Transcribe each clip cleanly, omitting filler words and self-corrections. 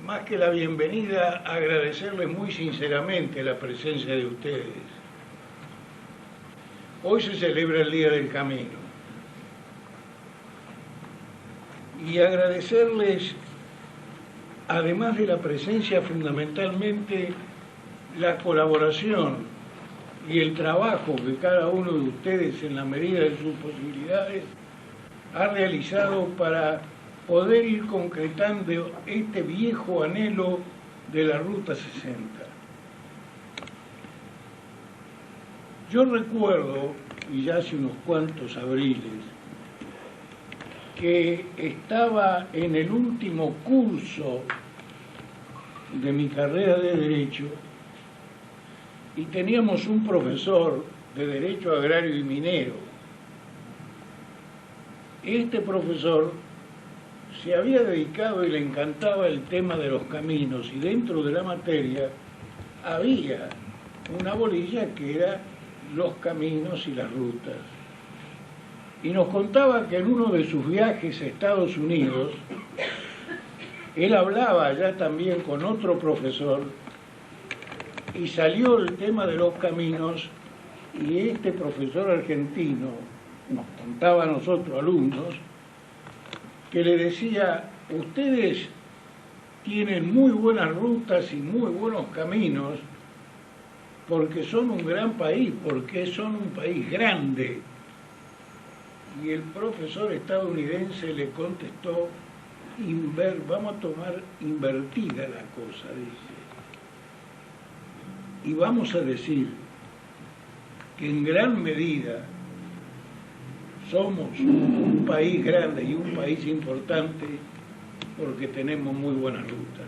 más que la bienvenida, agradecerles muy sinceramente la presencia de ustedes. Hoy se celebra el Día del Camino. Y agradecerles, además de la presencia, fundamentalmente la colaboración y el trabajo que cada uno de ustedes, en la medida de sus posibilidades, ha realizado para poder ir concretando este viejo anhelo de la Ruta 60. Yo recuerdo, y ya hace unos cuantos abriles, que estaba en el último curso de mi carrera de Derecho y teníamos un profesor de Derecho Agrario y Minero. Este profesor se había dedicado y le encantaba el tema de los caminos, y dentro de la materia había una bolilla que era los caminos y las rutas. Y nos contaba que en uno de sus viajes a Estados Unidos, él hablaba ya también con otro profesor y salió el tema de los caminos, y este profesor argentino nos contaba a nosotros, alumnos, que le decía: ustedes tienen muy buenas rutas y muy buenos caminos porque son un gran país, porque son un país grande. Y el profesor estadounidense le contestó: vamos a tomar invertida la cosa, dice, y vamos a decir que en gran medida somos un país grande y un país importante porque tenemos muy buenas rutas.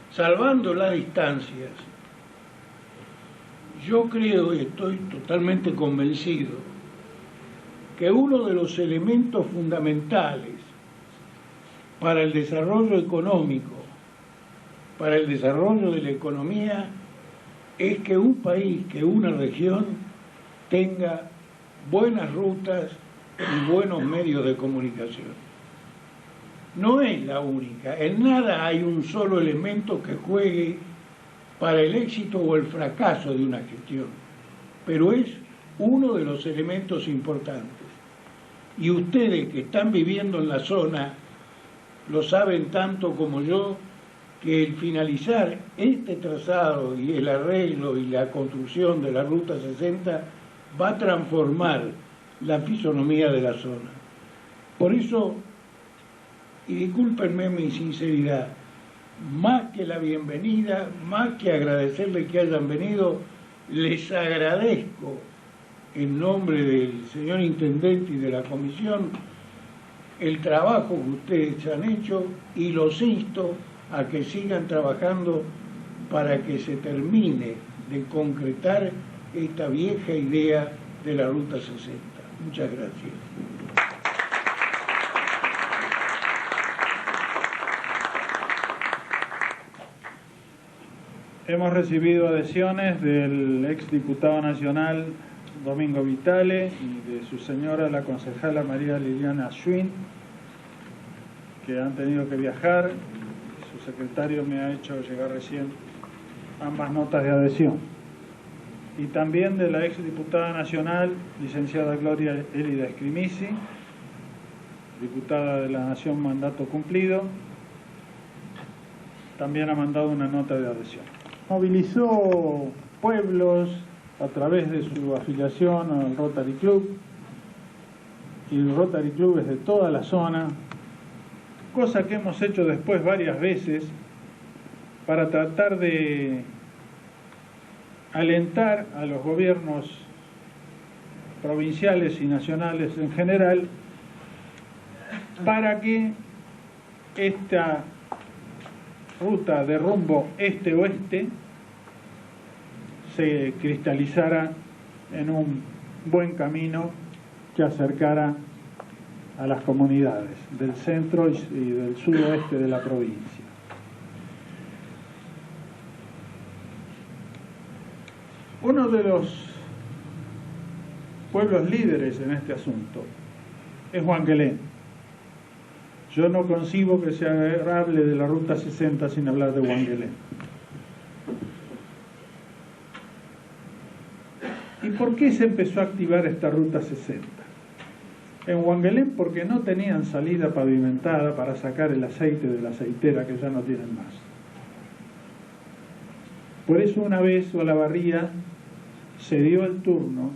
Salvando las distancias, yo creo y estoy totalmente convencido que uno de los elementos fundamentales para el desarrollo económico, para el desarrollo de la economía, es que un país, que una región tenga buenas rutas y buenos medios de comunicación. No es la única, en nada hay un solo elemento que juegue para el éxito o el fracaso de una gestión, pero es uno de los elementos importantes. Y ustedes que están viviendo en la zona lo saben tanto como yo, que el finalizar este trazado y el arreglo y la construcción de la Ruta 60 va a transformar la fisonomía de la zona. Por eso, y discúlpenme mi sinceridad, más que la bienvenida, más que agradecerles que hayan venido, les agradezco en nombre del señor Intendente y de la Comisión el trabajo que ustedes han hecho, y los insto a que sigan trabajando para que se termine de concretar esta vieja idea de la Ruta 60. Muchas gracias. Hemos recibido adhesiones del exdiputado nacional Domingo Vitale y de su señora, la concejala María Liliana Schwinn, que han tenido que viajar. Su secretario me ha hecho llegar recién ambas notas de adhesión. Y también de la exdiputada nacional, licenciada Gloria Elida Escrimissi, diputada de la Nación, mandato cumplido, también ha mandado una nota de adhesión. Movilizó pueblos a través de su afiliación al Rotary Club, y el Rotary Club es de toda la zona, cosa que hemos hecho después varias veces para tratar de alentar a los gobiernos provinciales y nacionales en general para que esta ruta de rumbo este-oeste se cristalizara en un buen camino que acercara a las comunidades del centro y del sudoeste de la provincia. Uno de los pueblos líderes en este asunto es Huanquelén. Yo no concibo que se hable de la Ruta 60 sin hablar de Wangelén. ¿Y por qué se empezó a activar esta Ruta 60? En Wangelén porque no tenían salida pavimentada para sacar el aceite de la aceitera, que ya no tienen más. Por eso una vez Olavarría se dio el turno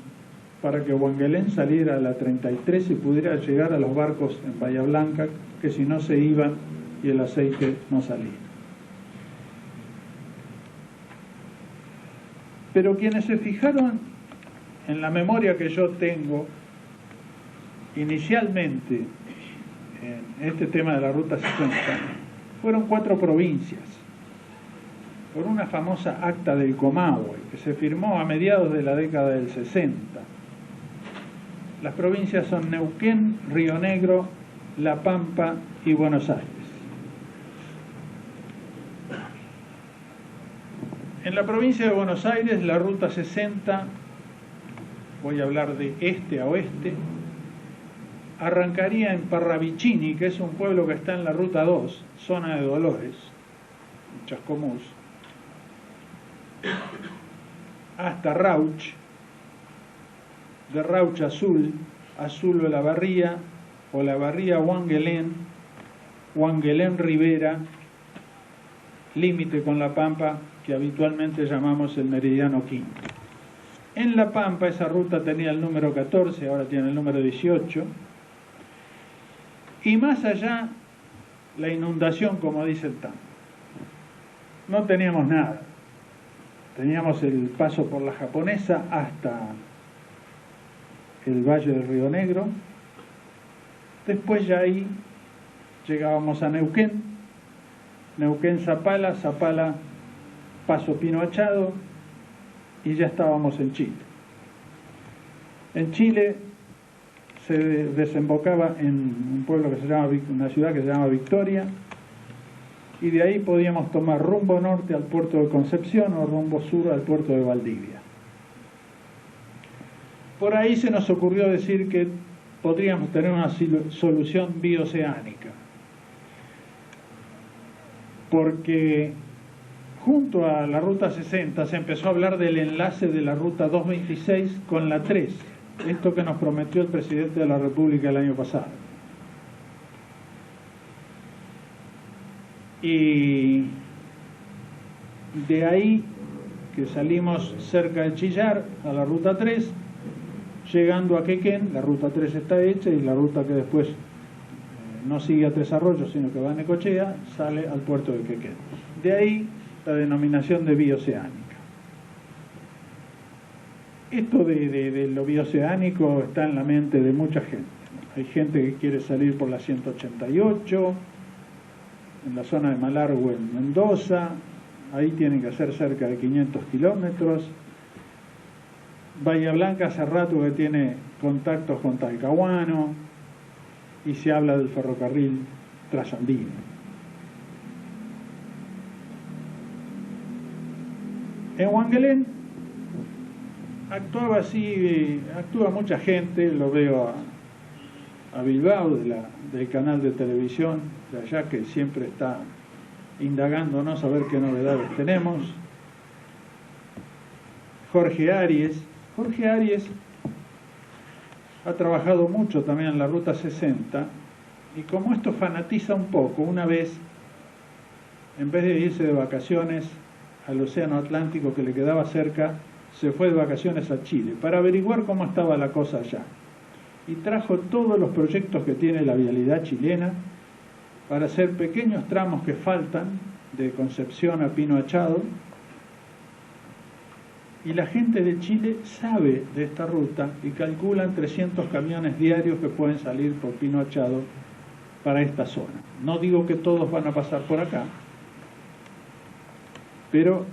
para que Wangelén saliera a la 33 y pudiera llegar a los barcos en Bahía Blanca, que si no se iban y el aceite no salía. Pero quienes se fijaron en la memoria que yo tengo inicialmente en este tema de la Ruta 60, fueron 4 provincias, por una famosa acta del Comahue, que se firmó a mediados de la década del 60. Las provincias son Neuquén, Río Negro, La Pampa y Buenos Aires. En la provincia de Buenos Aires, la Ruta 60, voy a hablar de este a oeste, arrancaría en Parravicini, que es un pueblo que está en la Ruta 2, zona de Dolores, en Chascomús, hasta Rauch, de Rauch Azul, Azul Olavarría, Olavarría Wangelén, Wangelén Rivera, límite con La Pampa, que habitualmente llamamos el Meridiano Quinto. En La Pampa esa ruta tenía el número 14, ahora tiene el número 18, y más allá la inundación, como dice el tango. No teníamos nada. Teníamos el paso por la Japonesa hasta el Valle del Río Negro. Después ya ahí llegábamos a Neuquén, Neuquén-Zapala, Zapala, Paso Pino Achado, y ya estábamos en Chile. En Chile se desembocaba en un pueblo que se llama, una ciudad que se llama Victoria, y de ahí podíamos tomar rumbo norte al puerto de Concepción o rumbo sur al puerto de Valdivia. Por ahí se nos ocurrió decir que podríamos tener una solución bioceánica, porque junto a la Ruta 60 se empezó a hablar del enlace de la Ruta 226 con la 3, esto que nos prometió el presidente de la República el año pasado. Y de ahí que salimos cerca de Chillar a la Ruta 3, llegando a Quequén, la Ruta 3 está hecha y la ruta que después no sigue a Tres Arroyos, sino que va a Necochea, sale al puerto de Quequén. De ahí la denominación de bioceánica. Esto de lo bioceánico está en la mente de mucha gente. Hay gente que quiere salir por la 188, en la zona de Malargüe, en Mendoza, ahí tienen que hacer cerca de 500 kilómetros. Bahía Blanca hace rato que tiene contactos con Talcahuano y se habla del ferrocarril trasandino. En Wangelén actúa mucha gente, lo veo a Bilbao del canal de televisión de allá, que siempre está indagándonos a ver qué novedades tenemos. Jorge Arias ha trabajado mucho también en la Ruta 60, y como esto fanatiza un poco, una vez, en vez de irse de vacaciones al Océano Atlántico que le quedaba cerca, se fue de vacaciones a Chile para averiguar cómo estaba la cosa allá. Y trajo todos los proyectos que tiene la vialidad chilena para hacer pequeños tramos que faltan de Concepción a Pino Achado. Y la gente de Chile sabe de esta ruta y calculan 300 camiones diarios que pueden salir por Pino Achado para esta zona. No digo que todos van a pasar por acá, pero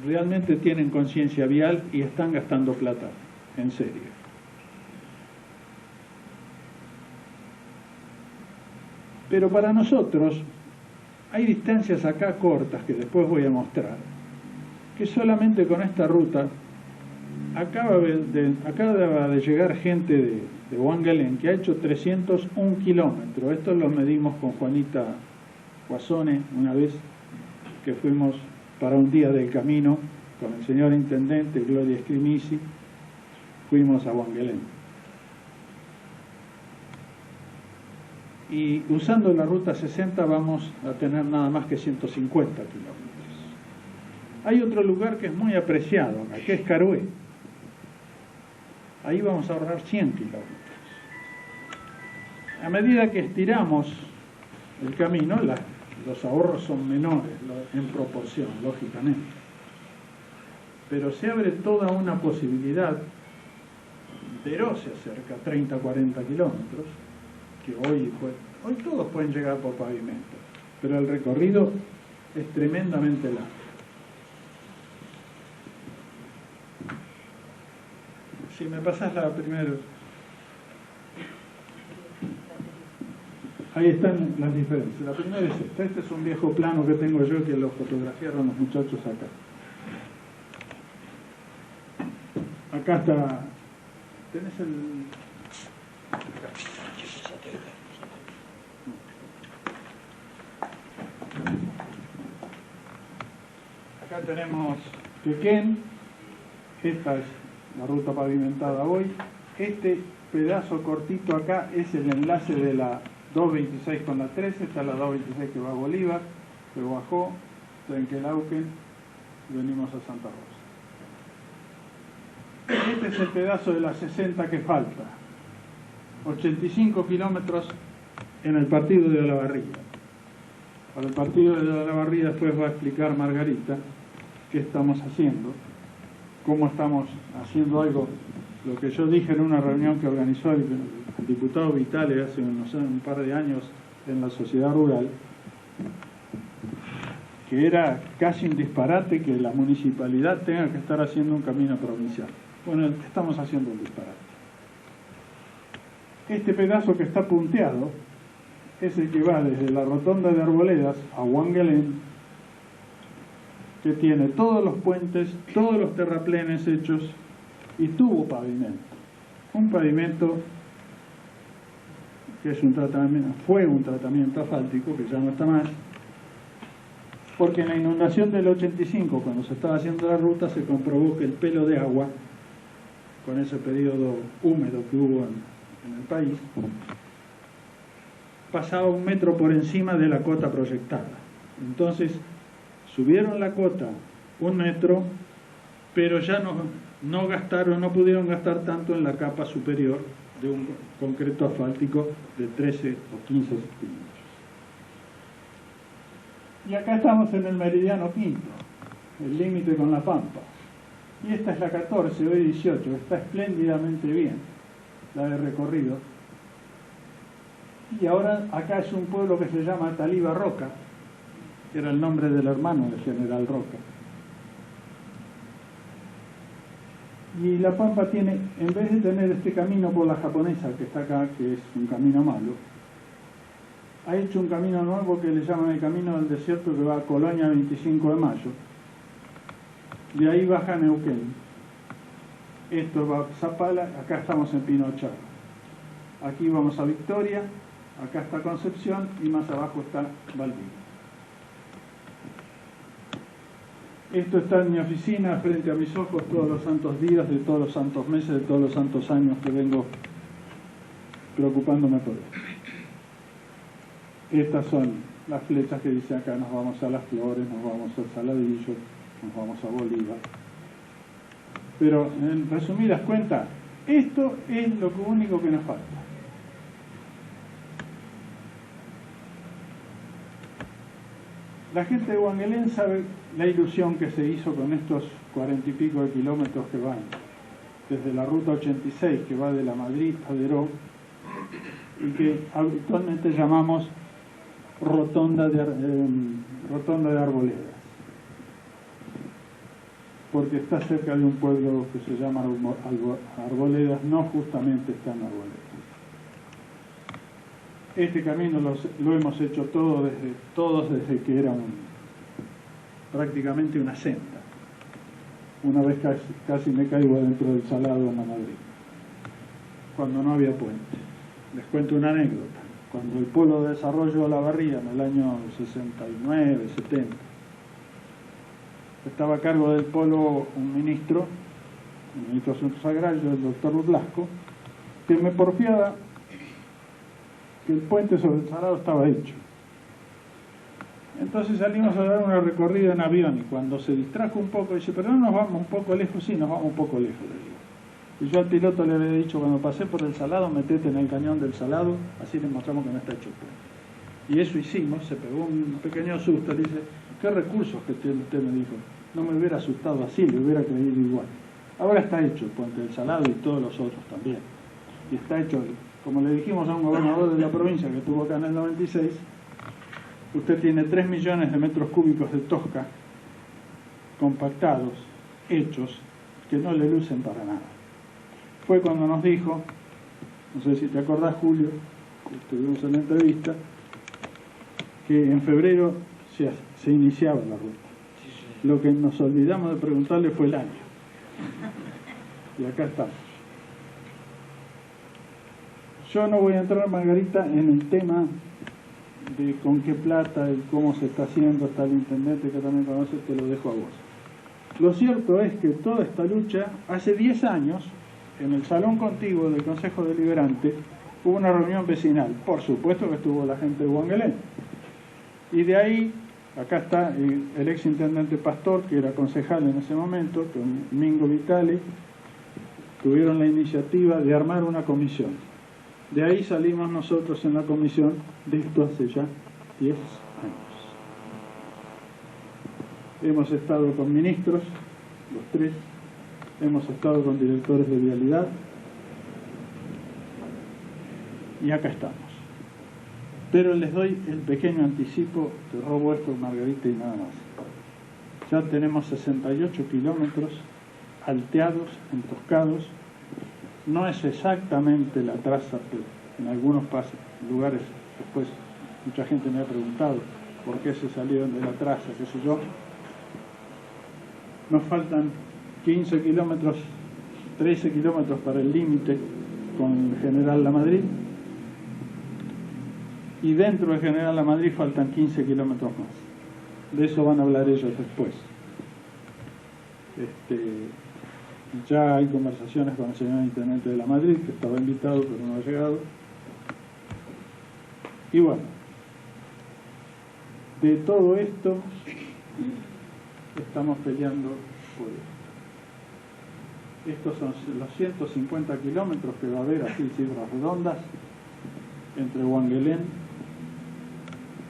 realmente tienen conciencia vial y están gastando plata, en serio. Pero para nosotros hay distancias acá cortas que después voy a mostrar, que solamente con esta ruta acaba de llegar gente de Wangelen que ha hecho 301 kilómetros. Esto lo medimos con Juanita Guasone una vez que fuimos para un día del camino con el señor intendente Gloria Scrimissi, fuimos a Wangelen. Y usando la ruta 60 vamos a tener nada más que 150 kilómetros. Hay otro lugar que es muy apreciado acá, que es Carué. Ahí vamos a ahorrar 100 kilómetros. A medida que estiramos el camino, los ahorros son menores en proporción, lógicamente. Pero se abre toda una posibilidad. Deró se acerca a 30, 40 kilómetros, que hoy todos pueden llegar por pavimento, pero el recorrido es tremendamente largo. Si me pasas la primera. Ahí están las diferencias. La primera es esta. Este es un viejo plano que tengo yo que lo fotografiaron los muchachos acá. Acá está. ¿Tenés el...? Acá tenemos Quequén. Esta es la ruta pavimentada hoy. Este pedazo cortito acá es el enlace de la 226 con la 13. Está la 226 que va a Bolívar, luego bajó, Trenquelauquen y venimos a Santa Rosa. Este es el pedazo de la 60 que falta. 85 kilómetros en el partido de Olavarría. Para el partido de Olavarría después va a explicar Margarita qué estamos haciendo, cómo estamos haciendo algo, lo que yo dije en una reunión que organizó el diputado Vitale hace un par de años en la sociedad rural, que era casi un disparate que la municipalidad tenga que estar haciendo un camino provincial. Bueno, estamos haciendo un disparate. Este pedazo que está punteado es el que va desde la rotonda de Arboledas a Wangelen, que tiene todos los puentes, todos los terraplenes hechos y tuvo pavimento. Un pavimento que es fue un tratamiento asfáltico, que ya no está más, porque en la inundación del 85, cuando se estaba haciendo la ruta, se comprobó que el pelo de agua, con ese periodo húmedo que hubo en el país, pasaba 1 metro por encima de la cota proyectada. Entonces, subieron la cota 1 metro, pero ya no pudieron gastar tanto en la capa superior de un concreto asfáltico de 13 o 15 centímetros. Y acá estamos en el meridiano quinto, el límite con la Pampa. Y esta es la 14, hoy 18, está espléndidamente bien, la de recorrido. Y ahora acá es un pueblo que se llama Taliba Roca, que era el nombre del hermano del general Roca. Y la Pampa tiene, en vez de tener este camino por la Japonesa que está acá, que es un camino malo, ha hecho un camino nuevo que le llaman el Camino del Desierto, que va a Colonia 25 de Mayo. De ahí baja Neuquén. Esto va a Zapala, acá estamos en Pinochar. Aquí vamos a Victoria, acá está Concepción y más abajo está Valdivia. Esto está en mi oficina, frente a mis ojos, todos los santos días, de todos los santos meses, de todos los santos años que vengo preocupándome por esto. Estas son las flechas que dice acá: nos vamos a Las Flores, nos vamos al Saladillo, nos vamos a Bolívar. Pero en resumidas cuentas, esto es lo único que nos falta. La gente de Wangelen sabe la ilusión que se hizo con estos 40 y pico de kilómetros que van desde la ruta 86, que va de la Madrid a Deró, y que habitualmente llamamos rotonda de Arboledas, porque está cerca de un pueblo que se llama Arboledas, no justamente está en Arboledas. Este camino lo hemos hecho todos desde que era prácticamente una senda. una vez casi me caigo dentro del salado en la Madrid, cuando no había puente. Les cuento una anécdota. Cuando el Polo de Desarrollo de Olavarría, en el año 69, 70, estaba a cargo del Polo un ministro de Asuntos Agrarios, el doctor Blasco, que me porfiaba que el puente sobre el Salado estaba hecho. Entonces salimos a dar una recorrida en avión y cuando se distrajo un poco, dice, pero no nos vamos un poco lejos. Sí, nos vamos un poco lejos, le digo. Y yo al piloto le había dicho, cuando pasé por el Salado, metete en el cañón del Salado, así les mostramos que no está hecho el puente. Y eso hicimos, se pegó un pequeño susto, le dice, ¿qué recursos que tiene usted? Me dijo, no me hubiera asustado así, le hubiera creído igual. Ahora está hecho el puente del Salado y todos los otros también. Y está hecho, como le dijimos a un gobernador de la provincia que estuvo acá en el 96, usted tiene 3 millones de metros cúbicos de tosca compactados, hechos, que no le lucen para nada. Fue cuando nos dijo, no sé si te acordás, Julio, estuvimos en la entrevista, que en febrero se iniciaba la ruta. Lo que nos olvidamos de preguntarle fue el año. Y acá estamos. Yo no voy a entrar, Margarita, en el tema de con qué plata y cómo se está haciendo, está el intendente que también conoce, te lo dejo a vos. Lo cierto es que toda esta lucha, hace 10 años, en el salón contiguo del Consejo Deliberante, hubo una reunión vecinal. Por supuesto que estuvo la gente de Huanguelén. Y de ahí, acá está el ex intendente Pastor, que era concejal en ese momento, con Mingo Vitale, tuvieron la iniciativa de armar una comisión. De ahí salimos nosotros en la comisión, de esto hace ya 10 años. Hemos estado con ministros, los 3, hemos estado con directores de vialidad, y acá estamos. Pero les doy el pequeño anticipo, te robo esto, Margarita, y nada más. Ya tenemos 68 kilómetros alteados, entoscados. No es exactamente la traza, pero en algunos lugares, después mucha gente me ha preguntado por qué se salieron de la traza, qué sé yo. Nos faltan 15 kilómetros, 13 kilómetros para el límite con General La Madrid. Y dentro de General La Madrid faltan 15 kilómetros más. De eso van a hablar ellos después. Ya hay conversaciones con el señor intendente de La Madrid, que estaba invitado pero no ha llegado. Y bueno, de todo esto estamos peleando por esto. Estos son los 150 kilómetros que va a haber, así cifras redondas, entre Huanguelén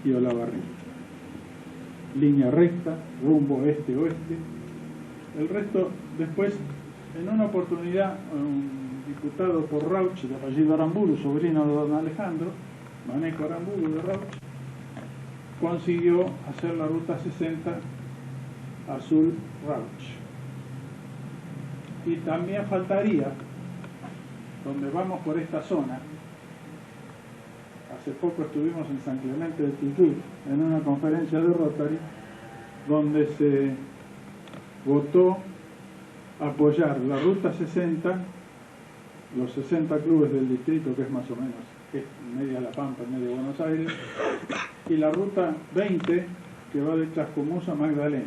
y Olavarría. Línea recta, rumbo este-oeste. El resto, después, en una oportunidad, un diputado por Rauch, de apellido Aramburu, sobrino de don Alejandro, Maneco Aramburu de Rauch, consiguió hacer la ruta 60 Azul-Rauch. Y también faltaría, donde vamos por esta zona, hace poco estuvimos en San Clemente de Titú, en una conferencia de Rotary, donde se votó apoyar la ruta 60, los 60 clubes del distrito, que es más o menos media La Pampa, media Buenos Aires, y la ruta 20, que va de Chascomús a Magdalena.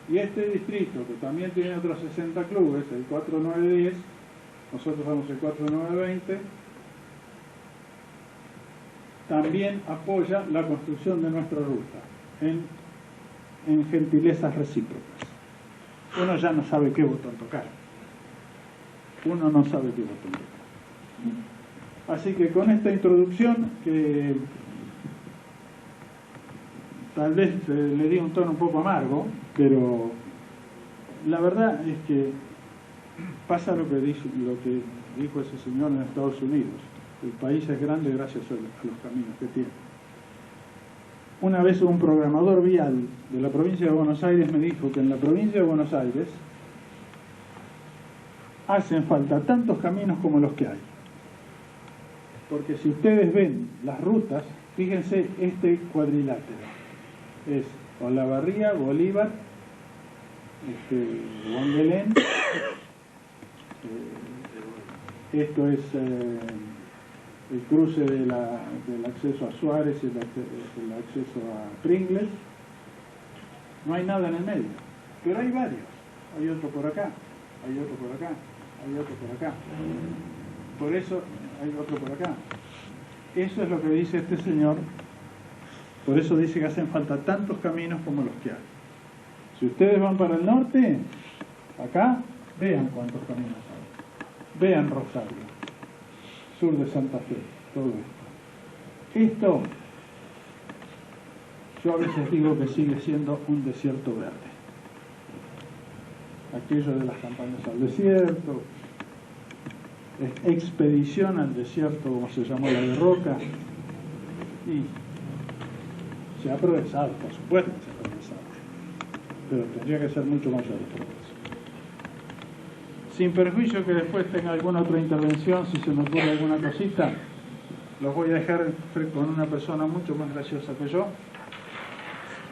Y este distrito, que también tiene otros 60 clubes, el 4910, nosotros somos el 4920, también apoya la construcción de nuestra ruta en gentilezas recíprocas. Uno ya no sabe qué botón tocar. Uno no sabe qué botón tocar. Así que con esta introducción, que tal vez le di un tono un poco amargo, pero la verdad es que pasa lo que dijo ese señor en Estados Unidos. El país es grande gracias a los caminos que tiene. Una vez un programador vial de la provincia de Buenos Aires me dijo que en la provincia de Buenos Aires hacen falta tantos caminos como los que hay. Porque si ustedes ven las rutas, fíjense este cuadrilátero. Es Olavarría, Bolívar, Juan Belén. Esto es el cruce del acceso a Suárez y el acceso a Pringles. No hay nada en el medio, pero hay varios. Hay otro por acá, hay otro por acá, hay otro por acá. Por eso hay otro por acá. Eso es lo que dice este señor. Por eso dice que hacen falta tantos caminos como los que hay. Si ustedes van para el norte, acá, vean cuántos caminos hay. Vean Rosario, sur de Santa Fe, todo esto. Esto, yo a veces digo que sigue siendo un desierto verde. Aquello de las campañas al desierto, expedición al desierto, como se llamó la de Roca, y se ha progresado, por supuesto que se ha progresado, pero tendría que ser mucho mayor el progreso. Sin perjuicio que después tenga alguna otra intervención, si se me ocurre alguna cosita, los voy a dejar con una persona mucho más graciosa que yo,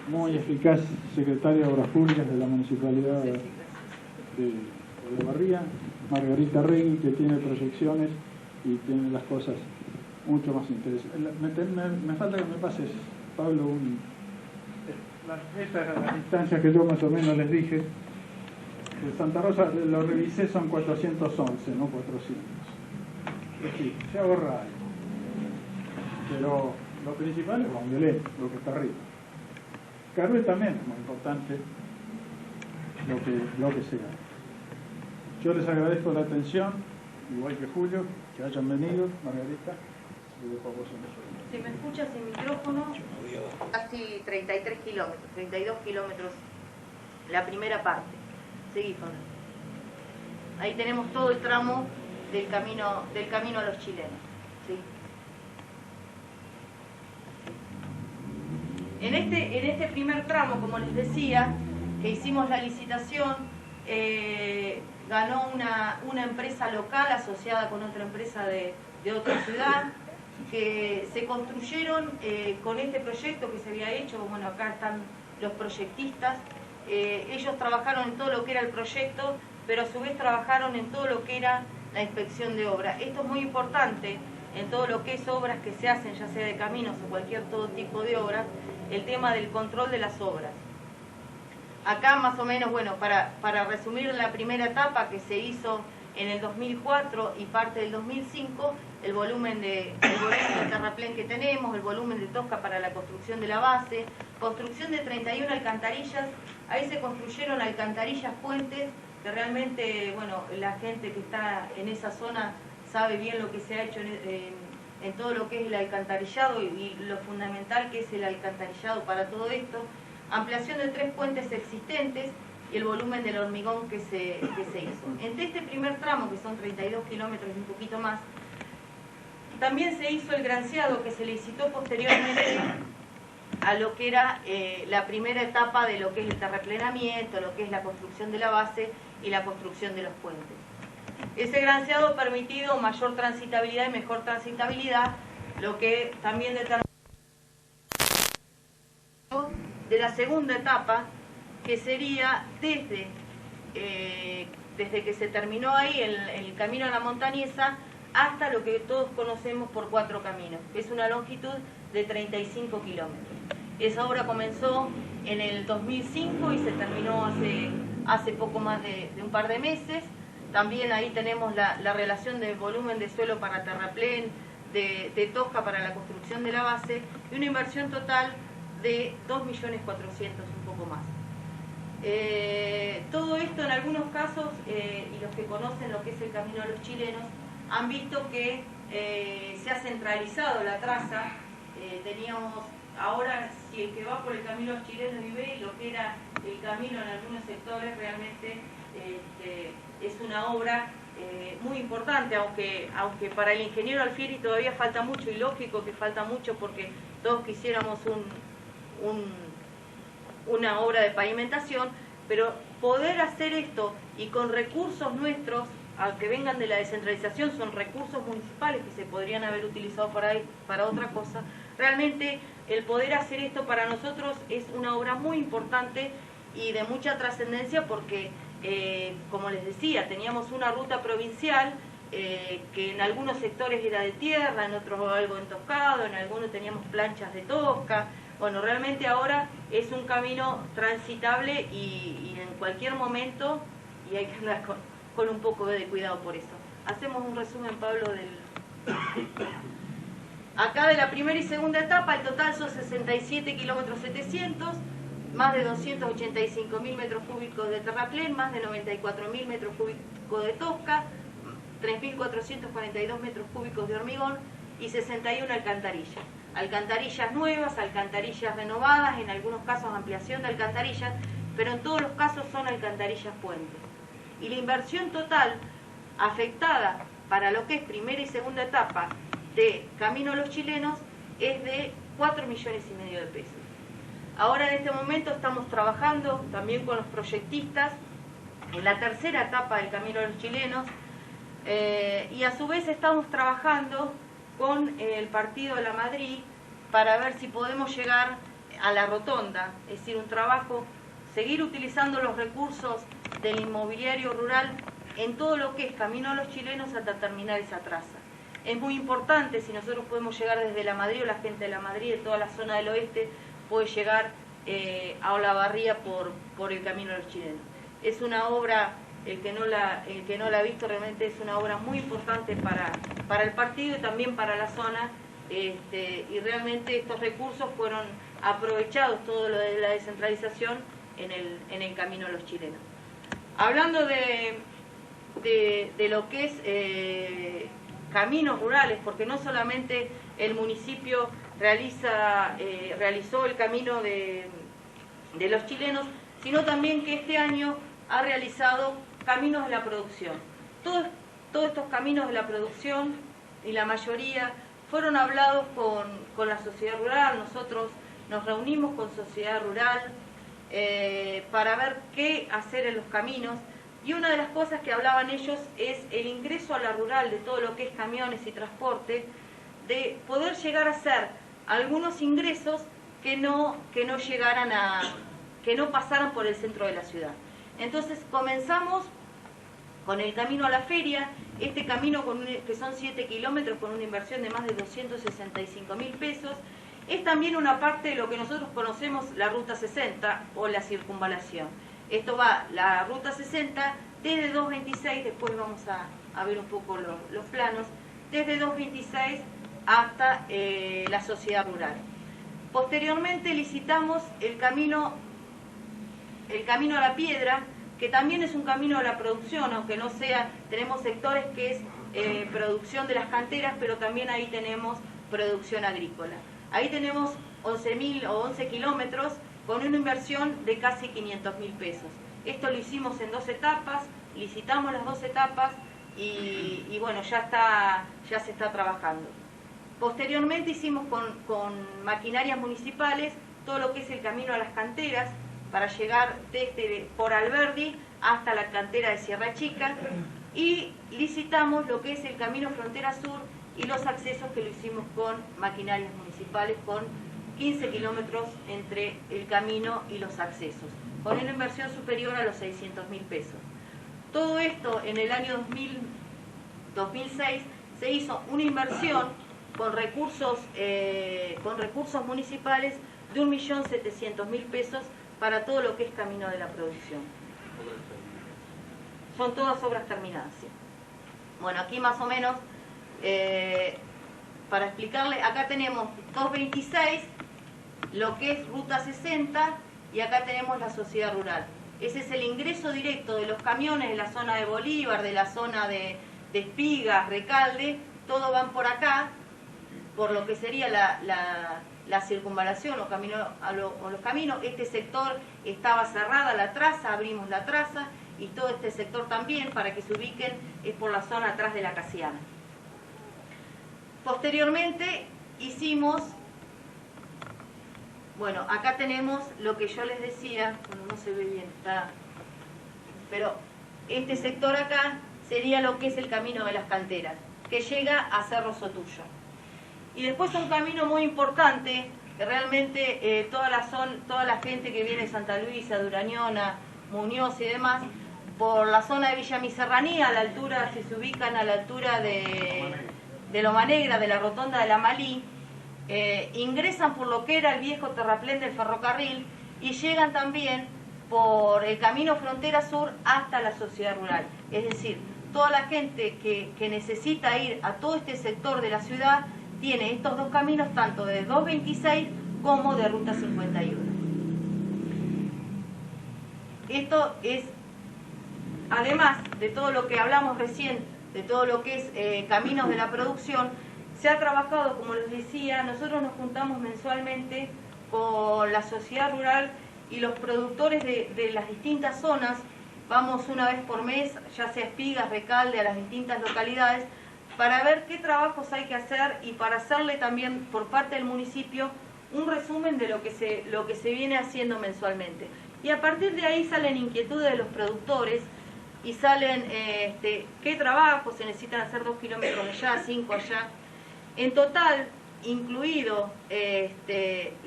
muy eficaz secretaria de Obras Públicas de la Municipalidad de Olavarría, Margarita Regui, que tiene proyecciones y tiene las cosas mucho más interesantes. Me falta que me pases, Pablo, esta era la distancia que yo más o menos les dije. De Santa Rosa, lo revisé, son 411, no 400. Es decir, se ahorra algo. Pero lo principal es Juan Belén, lo que está arriba. Carué también es muy importante lo que se gana. Yo les agradezco la atención, igual que Julio, que hayan venido. Margarita, le dejo a vos en eso. Si me escuchas sin micrófono, casi 33 kilómetros, 32 kilómetros la primera parte. Seguí, Pablo. Ahí tenemos todo el tramo del camino a los chilenos. ¿Sí? En este primer tramo, como les decía, que hicimos la licitación, ganó una empresa local asociada con otra empresa de otra ciudad, que se construyeron con este proyecto que se había hecho. Bueno, acá están los proyectistas. Ellos trabajaron en todo lo que era el proyecto, pero a su vez trabajaron en todo lo que era la inspección de obra. Esto es muy importante en todo lo que es obras que se hacen, ya sea de caminos o cualquier todo tipo de obras, el tema del control de las obras. Acá más o menos, bueno, para resumir la primera etapa que se hizo en el 2004 y parte del 2005, el volumen de terraplén que tenemos, el volumen de tosca para la construcción de la base, construcción de 31 alcantarillas. Ahí se construyeron alcantarillas puentes, que realmente, bueno, la gente que está en esa zona sabe bien lo que se ha hecho en todo lo que es el alcantarillado y lo fundamental que es el alcantarillado para todo esto. Ampliación de 3 puentes existentes y el volumen del hormigón que se hizo. Entre este primer tramo, que son 32 kilómetros y un poquito más, también se hizo el granceado que se licitó posteriormente a lo que era la primera etapa de lo que es el terraplenamiento, lo que es la construcción de la base y la construcción de los puentes. Ese granceado ha permitido mayor transitabilidad y mejor transitabilidad, lo que también determinó de la segunda etapa, que sería desde que se terminó ahí el camino a la montañesa hasta lo que todos conocemos por 4 caminos, que es una longitud de 35 kilómetros. Esa obra comenzó en el 2005 y se terminó hace poco más de un par de meses. También ahí tenemos la relación de volumen de suelo para terraplén, de tosca para la construcción de la base, y una inversión total de 2.400.000, un poco más. Todo esto en algunos casos, y los que conocen lo que es el camino a los chilenos, han visto que se ha centralizado la traza. Teníamos, ahora si el que va por el camino a los chilenos y ve lo que era el camino en algunos sectores, realmente es una obra muy importante, aunque para el ingeniero Alfieri todavía falta mucho, y lógico que falta mucho porque todos quisiéramos una obra de pavimentación, pero poder hacer esto y con recursos nuestros, aunque vengan de la descentralización, son recursos municipales que se podrían haber utilizado para otra cosa. Realmente el poder hacer esto para nosotros es una obra muy importante y de mucha trascendencia porque, como les decía, teníamos una ruta provincial que en algunos sectores era de tierra, en otros algo entoscado, en algunos teníamos planchas de tosca. Bueno, realmente ahora es un camino transitable y en cualquier momento, y hay que andar con un poco de cuidado por eso. Hacemos un resumen, Pablo, acá de la primera y segunda etapa. El total son 67 kilómetros 700, más de 285.000 metros cúbicos de terraplén, más de 94.000 metros cúbicos de tosca, 3.442 metros cúbicos de hormigón y 61 alcantarillas. Alcantarillas nuevas, alcantarillas renovadas, en algunos casos ampliación de alcantarillas, pero en todos los casos son alcantarillas puentes. Y la inversión total afectada para lo que es primera y segunda etapa de Camino a los Chilenos es de 4,5 millones de pesos. Ahora en este momento estamos trabajando también con los proyectistas en la tercera etapa del Camino a los Chilenos, y a su vez estamos trabajando con el partido de la Madrid para ver si podemos llegar a la rotonda, es decir, un trabajo, seguir utilizando los recursos del inmobiliario rural en todo lo que es Camino a los Chilenos hasta terminar esa traza. Es muy importante, si nosotros podemos llegar desde la Madrid, o la gente de la Madrid, de toda la zona del oeste, puede llegar a Olavarría por el Camino a los Chilenos. Es una obra, el que no la ha visto, realmente es una obra muy importante para el partido y también para la zona, y realmente estos recursos fueron aprovechados, todo lo de la descentralización, en el Camino a los Chilenos. Hablando de lo que es caminos rurales, porque no solamente el municipio realizó el Camino de los Chilenos, sino también que este año ha realizado caminos de la producción. Todos estos caminos de la producción, y la mayoría, fueron hablados con la sociedad rural. Nosotros nos reunimos con sociedad rural para ver qué hacer en los caminos, y una de las cosas que hablaban ellos es el ingreso a la rural de todo lo que es camiones y transporte, de poder llegar a hacer algunos ingresos que no pasaran por el centro de la ciudad. Entonces comenzamos con el camino a la feria, este camino que son 7 kilómetros con una inversión de más de 265.000 pesos, es también una parte de lo que nosotros conocemos la Ruta 60 o la circunvalación. Esto va, la Ruta 60, desde 226, después vamos a ver un poco los planos, desde 226 hasta la sociedad rural. Posteriormente licitamos el camino a la piedra, que también es un camino de la producción, aunque no sea, tenemos sectores que es producción de las canteras, pero también ahí tenemos producción agrícola. Ahí tenemos 11.000 o 11 kilómetros con una inversión de casi 500.000 pesos. Esto lo hicimos en 2 etapas, licitamos las 2 etapas y bueno, ya se está trabajando. Posteriormente hicimos con maquinarias municipales todo lo que es el camino a las canteras, para llegar por Alberdi hasta la cantera de Sierra Chica, y licitamos lo que es el camino Frontera Sur y los accesos, que lo hicimos con maquinarias municipales, con 15 kilómetros entre el camino y los accesos, con una inversión superior a los 600.000 pesos. Todo esto en el año 2006 se hizo una inversión con recursos municipales de 1.700.000 pesos para todo lo que es camino de la producción. Son todas obras terminadas, ¿sí? Bueno, aquí más o menos, para explicarle, acá tenemos 226, lo que es Ruta 60, y acá tenemos la sociedad rural. Ese es el ingreso directo de los camiones de la zona de Bolívar, de la zona de Espigas, Recalde, todo van por acá, por lo que sería la circunvalación o los caminos. Este sector estaba cerrada la traza, abrimos la traza, y todo este sector también, para que se ubiquen, es por la zona atrás de la Casiana. Posteriormente hicimos, bueno, acá tenemos lo que yo les decía, bueno, no se ve bien, pero este sector acá sería lo que es el camino de las canteras, que llega a Cerro Sotuyo. Y después un camino muy importante realmente toda la gente que viene de Santa Luisa, de Urañona, Muñoz y demás, por la zona de Villa Miserranía, a la altura, si se ubican a la altura de Loma Negra, de la rotonda de la Malí, ingresan por lo que era el viejo terraplén del ferrocarril y llegan también por el camino Frontera Sur hasta la sociedad rural. Es decir, toda la gente que necesita ir a todo este sector de la ciudad tiene estos dos caminos, tanto de 226 como de Ruta 51. Esto es, además de todo lo que hablamos recién, de todo lo que es caminos de la producción, se ha trabajado, como les decía, nosotros nos juntamos mensualmente con la sociedad rural y los productores de las distintas zonas. Vamos una vez por mes, ya sea Espigas, Recalde, a las distintas localidades, para ver qué trabajos hay que hacer y para hacerle también por parte del municipio un resumen de lo que se viene haciendo mensualmente. Y a partir de ahí salen inquietudes de los productores y salen qué trabajos se necesitan hacer, 2 kilómetros allá, 5 allá. En total, incluido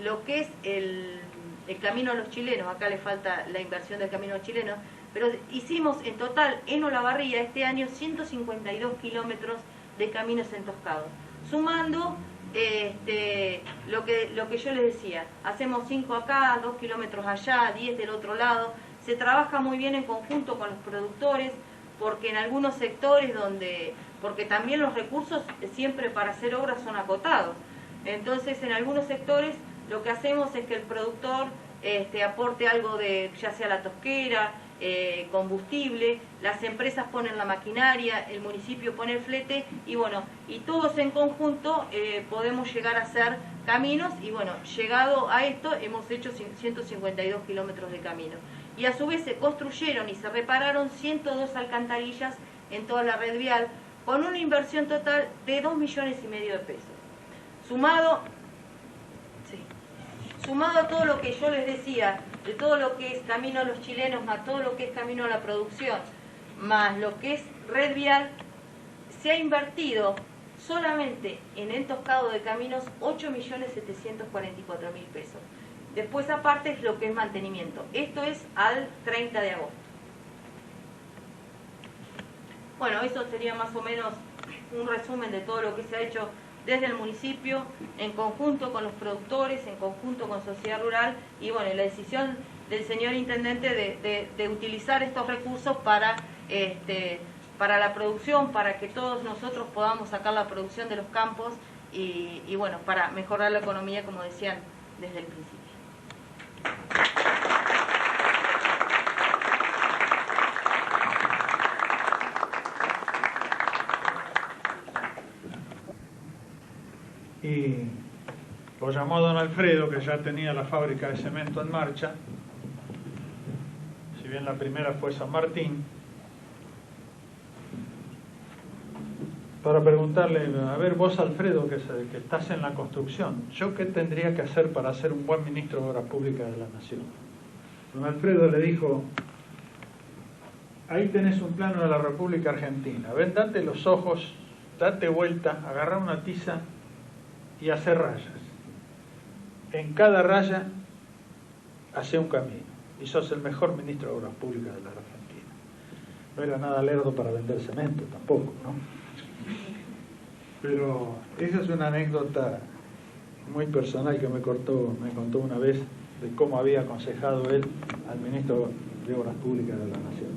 lo que es el Camino a los Chilenos, acá le falta la inversión del Camino a los Chilenos, pero hicimos en total en Olavarría este año 152 kilómetros de caminos entoscados, sumando lo que yo les decía, hacemos 5 acá, 2 kilómetros allá, 10 del otro lado. Se trabaja muy bien en conjunto con los productores, porque en algunos sectores porque también los recursos siempre para hacer obras son acotados, entonces en algunos sectores lo que hacemos es que el productor aporte algo de, ya sea la tosquera, combustible, las empresas ponen la maquinaria, el municipio pone el flete y bueno, y todos en conjunto podemos llegar a hacer caminos y bueno, llegado a esto hemos hecho 152 kilómetros de camino. Y a su vez se construyeron y se repararon 102 alcantarillas en toda la red vial, con una inversión total de 2,5 millones de pesos. Sumado a todo lo que yo les decía, de todo lo que es Camino a los Chilenos, más todo lo que es Camino a la Producción, más lo que es red vial, se ha invertido solamente en entoscado de caminos 8,744,000 pesos. Después aparte es lo que es mantenimiento. Esto es al 30 de agosto. Bueno, eso sería más o menos un resumen de todo lo que se ha hecho desde el municipio, en conjunto con los productores, en conjunto con sociedad rural, y bueno, la decisión del señor intendente de utilizar estos recursos para la producción, para que todos nosotros podamos sacar la producción de los campos y bueno, para mejorar la economía, como decían desde el principio. Y lo llamó don Alfredo, que ya tenía la fábrica de cemento en marcha, si bien la primera fue San Martín, para preguntarle, a ver vos Alfredo, que estás en la construcción, ¿yo qué tendría que hacer para ser un buen ministro de Obras Públicas de la Nación? Don Alfredo le dijo, ahí tenés un plano de la República Argentina, ven, date los ojos, date vuelta, agarrá una tiza y hacer rayas. En cada raya hace un camino y sos el mejor ministro de Obras Públicas de la Argentina. No era nada lerdo para vender cemento tampoco, ¿no? Pero esa es una anécdota muy personal que me contó una vez de cómo había aconsejado él al ministro de Obras Públicas de la Nación.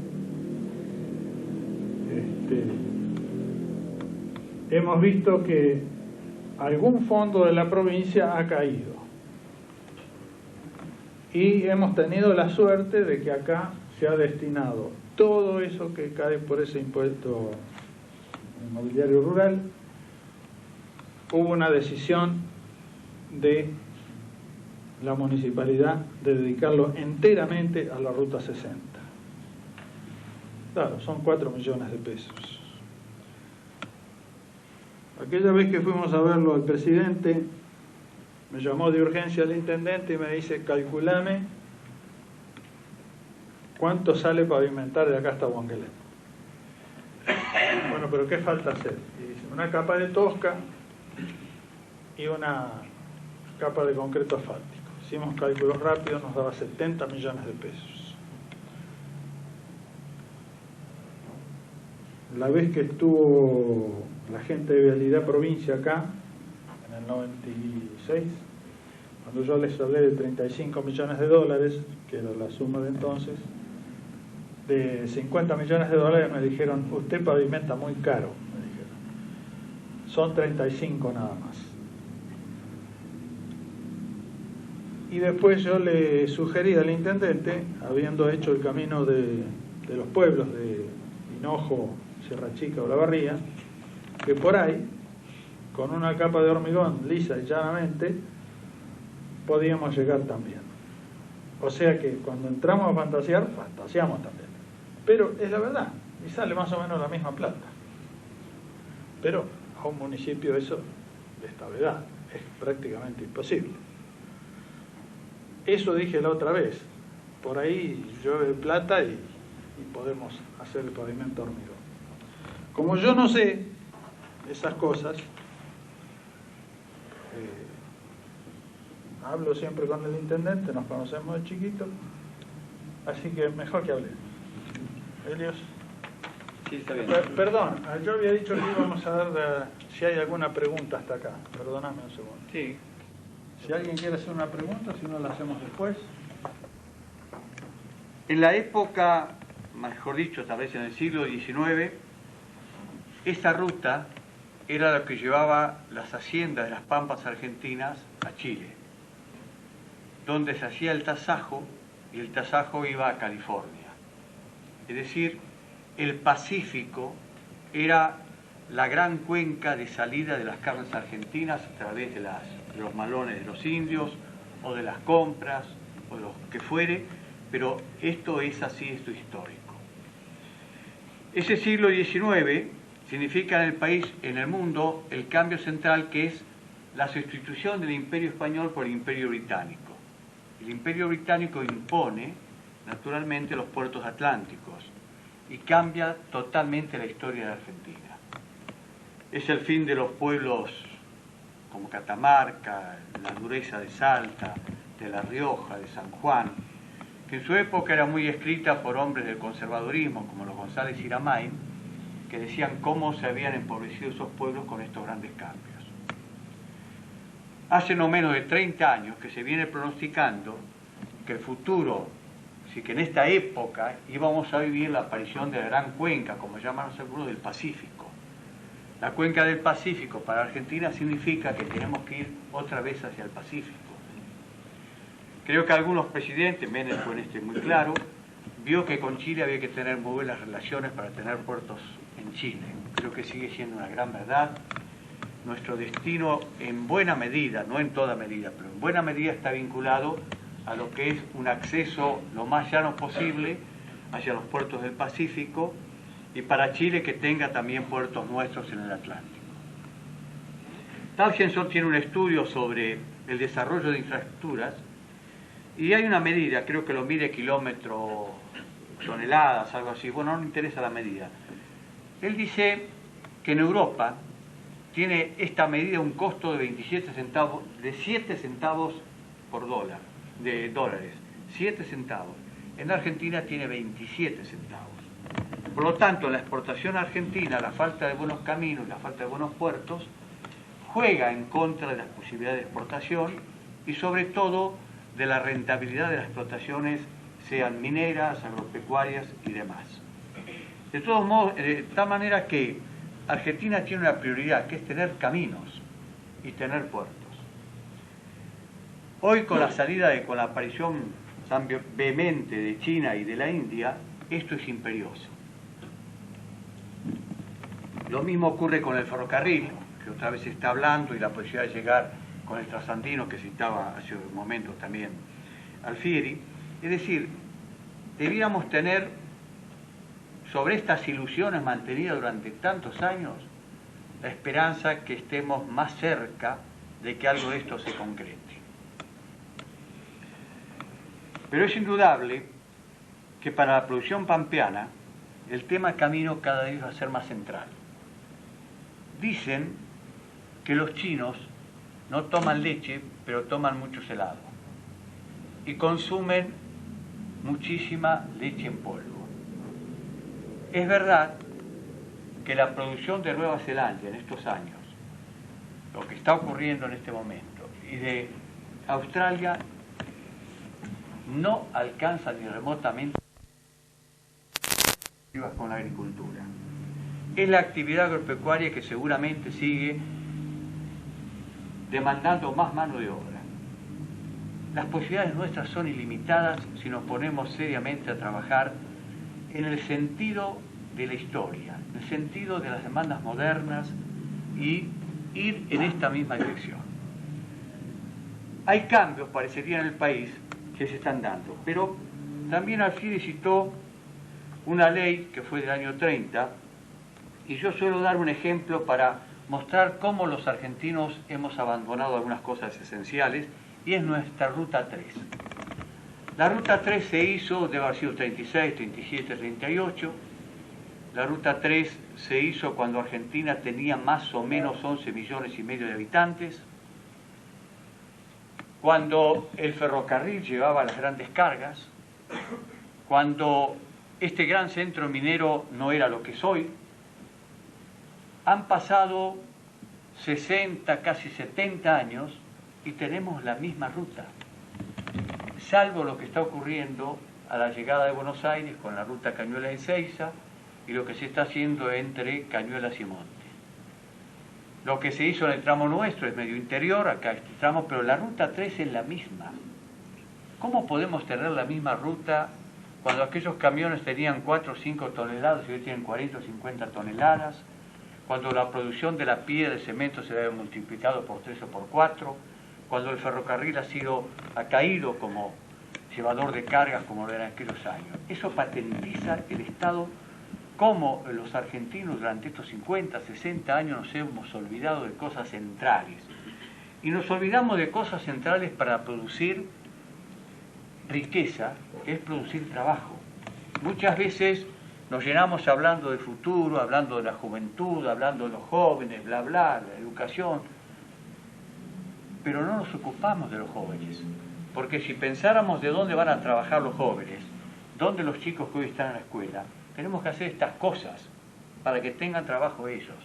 Hemos visto que algún fondo de la provincia ha caído y hemos tenido la suerte de que acá se ha destinado todo eso que cae por ese impuesto inmobiliario rural. Hubo una decisión de la municipalidad de dedicarlo enteramente a la Ruta 60. Claro, son 4 millones de pesos. Aquella vez que fuimos a verlo al presidente, me llamó de urgencia el intendente y me dice, calculame cuánto sale pavimentar de acá hasta Huanguelén. Bueno, pero ¿qué falta hacer? Y dice, una capa de tosca y una capa de concreto asfáltico. Hicimos cálculos rápidos, nos daba 70 millones de pesos. La vez que estuvo la gente de Vialidad Provincia acá, en el 96, cuando yo les hablé de 35 millones de dólares, que era la suma de entonces, de 50 millones de dólares me dijeron, usted pavimenta muy caro, me dijeron. Son 35 nada más. Y después yo le sugerí al intendente, habiendo hecho el camino de los pueblos de Hinojo, Sierra Chica o La Barría, que por ahí, con una capa de hormigón lisa y llanamente, podíamos llegar también. O sea que cuando entramos a fantasear, fantaseamos también. Pero es la verdad, y sale más o menos la misma plata. Pero a un municipio eso, de esta verdad, es prácticamente imposible. Eso dije la otra vez. Por ahí llueve plata y podemos hacer el pavimento hormigón. Como yo no sé esas cosas, hablo siempre con el intendente, nos conocemos de chiquito, así que mejor que hable. Helios. Sí, está bien. Perdón, yo había dicho que íbamos a dar si hay alguna pregunta hasta acá. Perdóname un segundo. Sí. Si alguien quiere hacer una pregunta, si no la hacemos después. En la época, mejor dicho, tal vez en el siglo XIX, esa ruta era la que llevaba las haciendas de las pampas argentinas a Chile, donde se hacía el tasajo y el tasajo iba a California. Es decir, el Pacífico era la gran cuenca de salida de las carnes argentinas a través de los malones de los indios o de las compras o de lo que fuere, pero esto es así, esto es histórico. Ese siglo XIX significa en el país, en el mundo, el cambio central que es la sustitución del Imperio Español por el Imperio Británico. El Imperio Británico impone, naturalmente, los puertos atlánticos y cambia totalmente la historia de Argentina. Es el fin de los pueblos como Catamarca, la dureza de Salta, de La Rioja, de San Juan, que en su época era muy escrita por hombres del conservadurismo, como los González Iramain, que decían cómo se habían empobrecido esos pueblos con estos grandes cambios. Hace no menos de 30 años que se viene pronosticando que el futuro, sí que en esta época íbamos a vivir la aparición de la gran cuenca, como llaman los algunos, del Pacífico. La cuenca del Pacífico para Argentina significa que tenemos que ir otra vez hacia el Pacífico. Creo que algunos presidentes, Menem fue en este muy claro, vio que con Chile había que tener muy buenas relaciones para tener puertos en Chile. Creo que sigue siendo una gran verdad. Nuestro destino en buena medida, no en toda medida, pero en buena medida está vinculado a lo que es un acceso lo más llano posible hacia los puertos del Pacífico y para Chile que tenga también puertos nuestros en el Atlántico. Talgenson tiene un estudio sobre el desarrollo de infraestructuras y hay una medida, creo que lo mide kilómetros, toneladas, algo así, bueno, no me interesa la medida. Él dice que en Europa tiene esta medida un costo de 27 centavos, de 7 centavos por dólar, de dólares, 7 centavos. En Argentina tiene 27 centavos. Por lo tanto, la exportación argentina, la falta de buenos caminos, la falta de buenos puertos, juega en contra de las posibilidades de exportación y sobre todo de la rentabilidad de las explotaciones, sean mineras, agropecuarias y demás. De todos modos, de tal manera que Argentina tiene una prioridad, que es tener caminos y tener puertos. Hoy con la salida, con la aparición tan vehemente de China y de la India, esto es imperioso. Lo mismo ocurre con el ferrocarril, que otra vez se está hablando, y la posibilidad de llegar con el trasandino que citaba hace un momento también Alfieri. Es decir, debíamos tener sobre estas ilusiones mantenidas durante tantos años la esperanza que estemos más cerca de que algo de esto se concrete. Pero es indudable que para la producción pampeana el tema camino cada vez va a ser más central. Dicen que los chinos no toman leche, pero toman muchos helados. Y consumen muchísima leche en polvo. Es verdad que la producción de Nueva Zelanda en estos años, lo que está ocurriendo en este momento, y de Australia, no alcanza ni remotamente con la agricultura. Es la actividad agropecuaria que seguramente sigue demandando más mano de obra. Las posibilidades nuestras son ilimitadas si nos ponemos seriamente a trabajar en el sentido de la historia, en el sentido de las demandas modernas y ir en esta misma dirección. Hay cambios, parecería, en el país que se están dando, pero también Alcides citó una ley que fue del año 30, y yo suelo dar un ejemplo para mostrar cómo los argentinos hemos abandonado algunas cosas esenciales, y es nuestra Ruta 3. La Ruta 3 se hizo, debe haber sido 36, 37, 38. La Ruta 3 se hizo cuando Argentina tenía más o menos 11 millones y medio de habitantes, cuando el ferrocarril llevaba las grandes cargas, cuando este gran centro minero no era lo que es hoy. Han pasado 60, casi 70 años y tenemos la misma ruta, salvo lo que está ocurriendo a la llegada de Buenos Aires con la ruta Cañuelas-Ezeiza y lo que se está haciendo entre Cañuelas y Monte. Lo que se hizo en el tramo nuestro es medio interior, acá este tramo, pero la ruta 3 es la misma. ¿Cómo podemos tener la misma ruta cuando aquellos camiones tenían 4 o 5 toneladas y hoy tienen 40 o 50 toneladas? Cuando la producción de la piedra de cemento se había multiplicado por 3 o por 4, cuando el ferrocarril ha caído como llevador de cargas como lo era en aquellos años. Eso patentiza el estado, cómo los argentinos durante estos 50, 60 años nos hemos olvidado de cosas centrales. Y nos olvidamos de cosas centrales para producir riqueza, que es producir trabajo. Muchas veces nos llenamos hablando del futuro, hablando de la juventud, hablando de los jóvenes, bla, bla, la educación, pero no nos ocupamos de los jóvenes. Porque si pensáramos de dónde van a trabajar los jóvenes, dónde los chicos que hoy están en la escuela, tenemos que hacer estas cosas para que tengan trabajo ellos.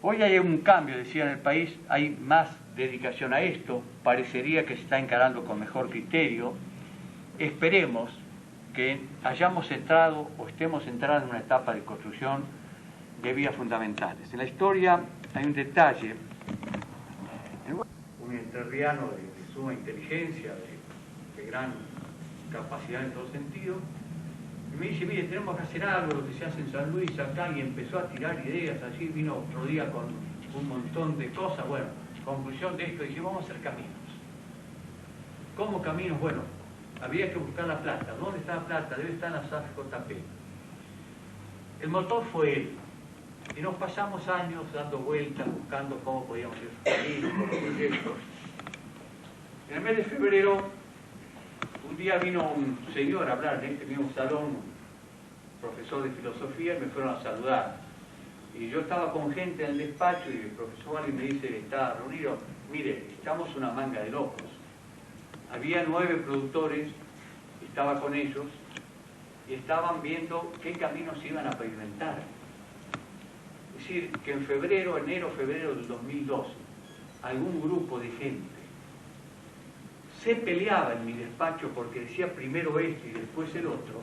Hoy hay un cambio, decía, en el país, hay más dedicación a esto, parecería que se está encarando con mejor criterio. Esperemos que hayamos entrado o estemos entrando en una etapa de construcción de vías fundamentales. En la historia hay un detalle, un entrerriano de suma inteligencia, de gran capacidad en todo sentido, y me dice, mire, tenemos que hacer algo, lo que se hace en San Luis acá, y empezó a tirar ideas, allí vino otro día con un montón de cosas. Bueno, conclusión de esto, dije, vamos a hacer caminos. ¿Cómo caminos? Bueno, había que buscar la plata. ¿Dónde está la plata? Debe estar en la SAFJP. El motor fue él, y nos pasamos años dando vueltas, buscando cómo podíamos hacer caminos, con los proyectos. En el mes de febrero, un día vino un señor a hablar en este mismo salón, un profesor de filosofía, y me fueron a saludar. Y yo estaba con gente en el despacho y el profesor alguien me dice, estaba reunido, mire, estamos una manga de locos. Había 9 productores, estaba con ellos, y estaban viendo qué caminos se iban a pavimentar. Es decir, que en febrero, enero-febrero del 2012, algún grupo de gente se peleaba en mi despacho porque decía primero esto y después el otro,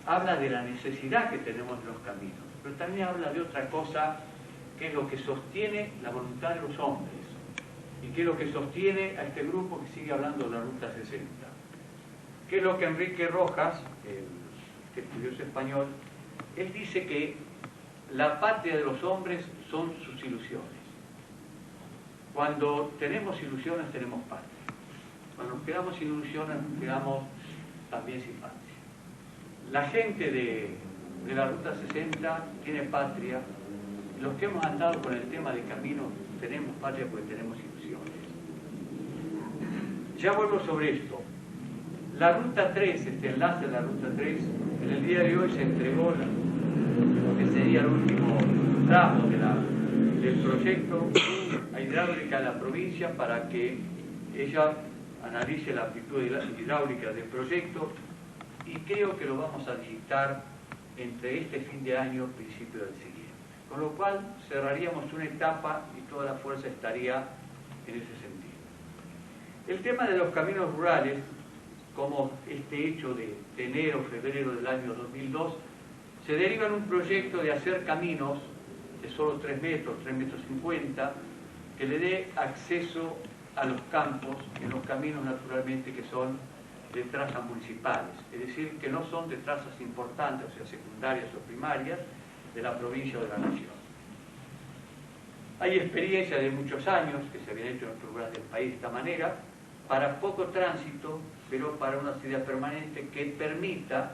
habla de la necesidad que tenemos de los caminos, pero también habla de otra cosa, que es lo que sostiene la voluntad de los hombres, y que es lo que sostiene a este grupo que sigue hablando de la Ruta 60, que es lo que Enrique Rojas, este estudioso español, él dice que la patria de los hombres son sus ilusiones. Cuando tenemos ilusiones tenemos patria. Cuando nos quedamos sin ilusiones, nos quedamos también sin patria. La gente de la Ruta 60 tiene patria. Los que hemos andado con el tema de caminos tenemos patria porque tenemos ilusiones. Ya vuelvo sobre esto. La Ruta 3, este enlace de la Ruta 3, en el día de hoy se entregó lo que sería el último tramo del proyecto a Hidráulica de la provincia para que ella analice la aptitud hidráulica del proyecto y creo que lo vamos a licitar entre este fin de año, principio del siguiente. Con lo cual cerraríamos una etapa y toda la fuerza estaría en ese sentido. El tema de los caminos rurales, como este hecho de enero, febrero del año 2002, se deriva en un proyecto de hacer caminos de solo 3 metros, 3,50 metros, que le dé acceso a los campos en los caminos naturalmente que son de trazas municipales, es decir, que no son de trazas importantes, o sea, secundarias o primarias, de la provincia o de la nación. Hay experiencias de muchos años que se habían hecho en otros lugares del país de esta manera, para poco tránsito, pero para una actividad permanente que permita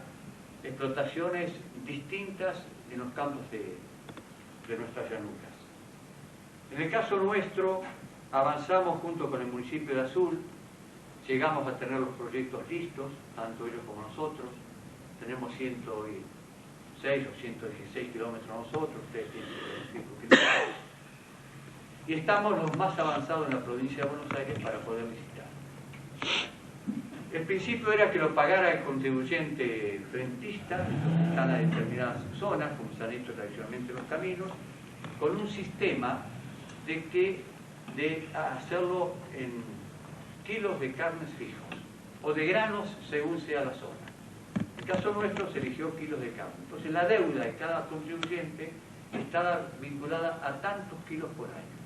explotaciones distintas en los campos de nuestras llanuras. En el caso nuestro, avanzamos junto con el municipio de Azul, llegamos a tener los proyectos listos, tanto ellos como nosotros, tenemos 106 o 116 kilómetros nosotros, ustedes tienen 105 kilómetros, y estamos los más avanzados en la provincia de Buenos Aires para poder visitar. El principio era que lo pagara el contribuyente frentista, están a determinadas zonas, como se han hecho tradicionalmente los caminos, con un sistema de hacerlo en kilos de carnes fijos, o de granos según sea la zona. En el caso nuestro se eligió kilos de carne. Entonces la deuda de cada contribuyente está vinculada a tantos kilos por año.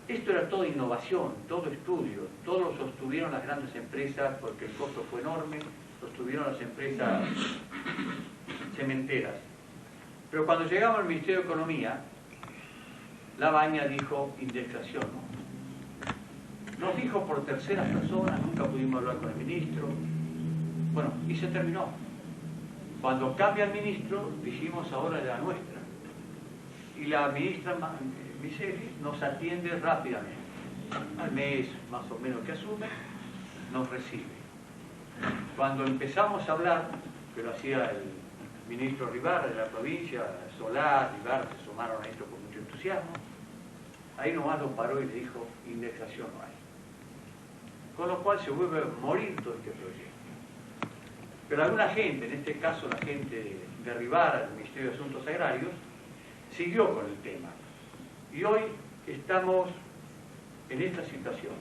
Esto era toda innovación, todo estudio, todo lo sostuvieron las grandes empresas porque el costo fue enorme, lo sostuvieron las empresas cementeras. Pero cuando llegamos al Ministerio de Economía, la Baña dijo indexación, ¿no? Nos dijo por terceras personas, nunca pudimos hablar con el ministro. Bueno, y se terminó. Cuando cambia el ministro, dijimos ahora la nuestra. Y la ministra Miseli nos atiende rápidamente. Al mes más o menos que asume, nos recibe. Cuando empezamos a hablar, que lo hacía el ministro Ribarra de la provincia, Solá, Ribarra se sumaron a esto con mucho entusiasmo, ahí nomás lo paró y le dijo, indexación no hay. Con lo cual se vuelve a morir todo este proyecto. Pero alguna gente, en este caso la gente de Ribarra, del Ministerio de Asuntos Agrarios, siguió con el tema. Y hoy estamos en esta situación.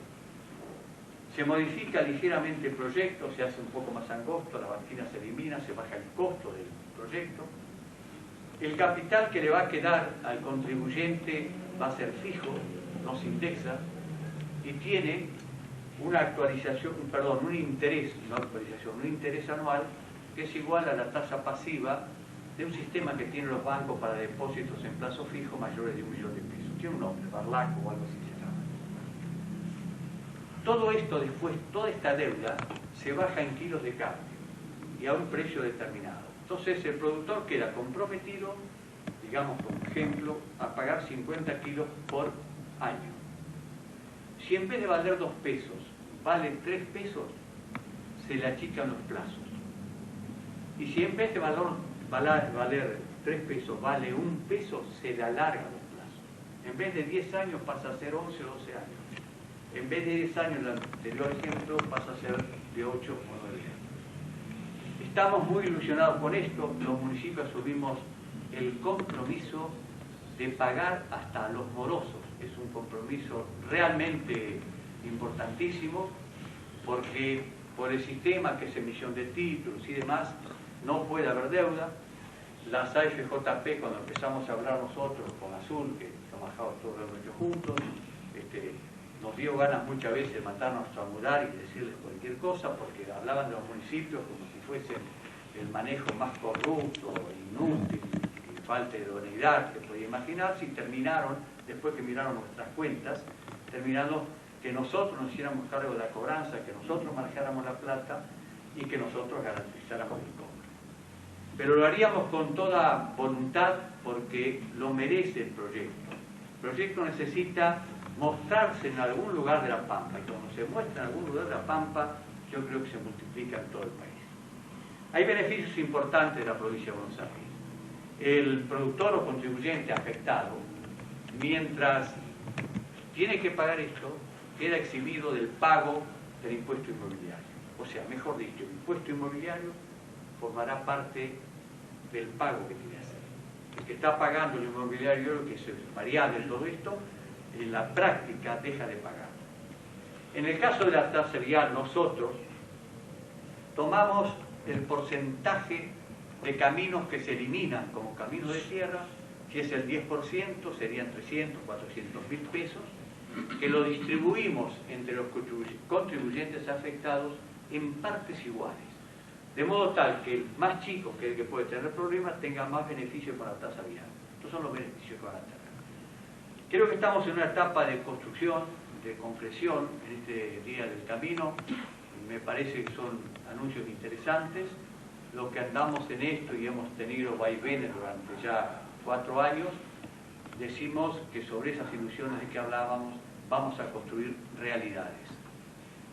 Se modifica ligeramente el proyecto, se hace un poco más angosto, la banquina se elimina, se baja el costo del proyecto. El capital que le va a quedar al contribuyente va a ser fijo, no se indexa, y tiene una actualización, un interés, no actualización, un interés anual que es igual a la tasa pasiva de un sistema que tienen los bancos para depósitos en plazo fijo mayores de $1 millón. Tiene un nombre, Barlaco o algo así se llama. Todo esto después, toda esta deuda se baja en kilos de cambio y a un precio determinado. Entonces el productor queda comprometido, digamos por ejemplo, a pagar 50 kilos por año. Si en vez de valer 2 pesos, vale 3 pesos, se le achican los plazos. Y si en vez de valer 3 pesos, vale 1 peso, se le alargan los plazos. En vez de 10 años pasa a ser 11 o 12 años. En vez de 10 años, el anterior ejemplo, pasa a ser de 8 o 9 años. Estamos muy ilusionados con esto. Los municipios asumimos el compromiso de pagar hasta a los morosos. Es un compromiso realmente importantísimo porque por el sistema que es emisión de títulos y demás, no puede haber deuda. Las AFJP, cuando empezamos a hablar nosotros con Azul, que trabajamos todos realmente juntos, nos dio ganas muchas veces de matarnos a emular y decirles cualquier cosa, porque hablaban de los municipios como si fuesen el manejo más corrupto, inútil, y falta de idoneidad que podía imaginarse, y terminaron, después que miraron nuestras cuentas, terminaron que nosotros nos hiciéramos cargo de la cobranza, que nosotros manejáramos la plata y que nosotros garantizáramos el cobro. Pero lo haríamos con toda voluntad porque lo merece el proyecto. El proyecto necesita mostrarse en algún lugar de la Pampa, y cuando se muestra en algún lugar de la Pampa, yo creo que se multiplica en todo el país. Hay beneficios importantes de la provincia de Buenos Aires. el productor o contribuyente afectado, mientras tiene que pagar esto, queda eximido del pago del impuesto inmobiliario. O sea, mejor dicho, el impuesto inmobiliario formará parte del pago que tiene que hacer. El que está pagando el inmobiliario, que es variable todo esto, en la práctica deja de pagar. En el caso de la tasa vial, nosotros tomamos el porcentaje de caminos que se eliminan como caminos de tierra. Si es el 10%, serían 300, 400 mil pesos, que lo distribuimos entre los contribuyentes afectados en partes iguales. De modo tal que el más chico, que es el que puede tener problemas, tenga más beneficios con la tasa vial. Estos son los beneficios que van a tener. Creo que estamos en una etapa de construcción, de concreción en este Día del Camino. Me parece que son anuncios interesantes. Los que andamos en esto y hemos tenido vaivenes durante ya 4 años, decimos que sobre esas ilusiones de que hablábamos vamos a construir realidades.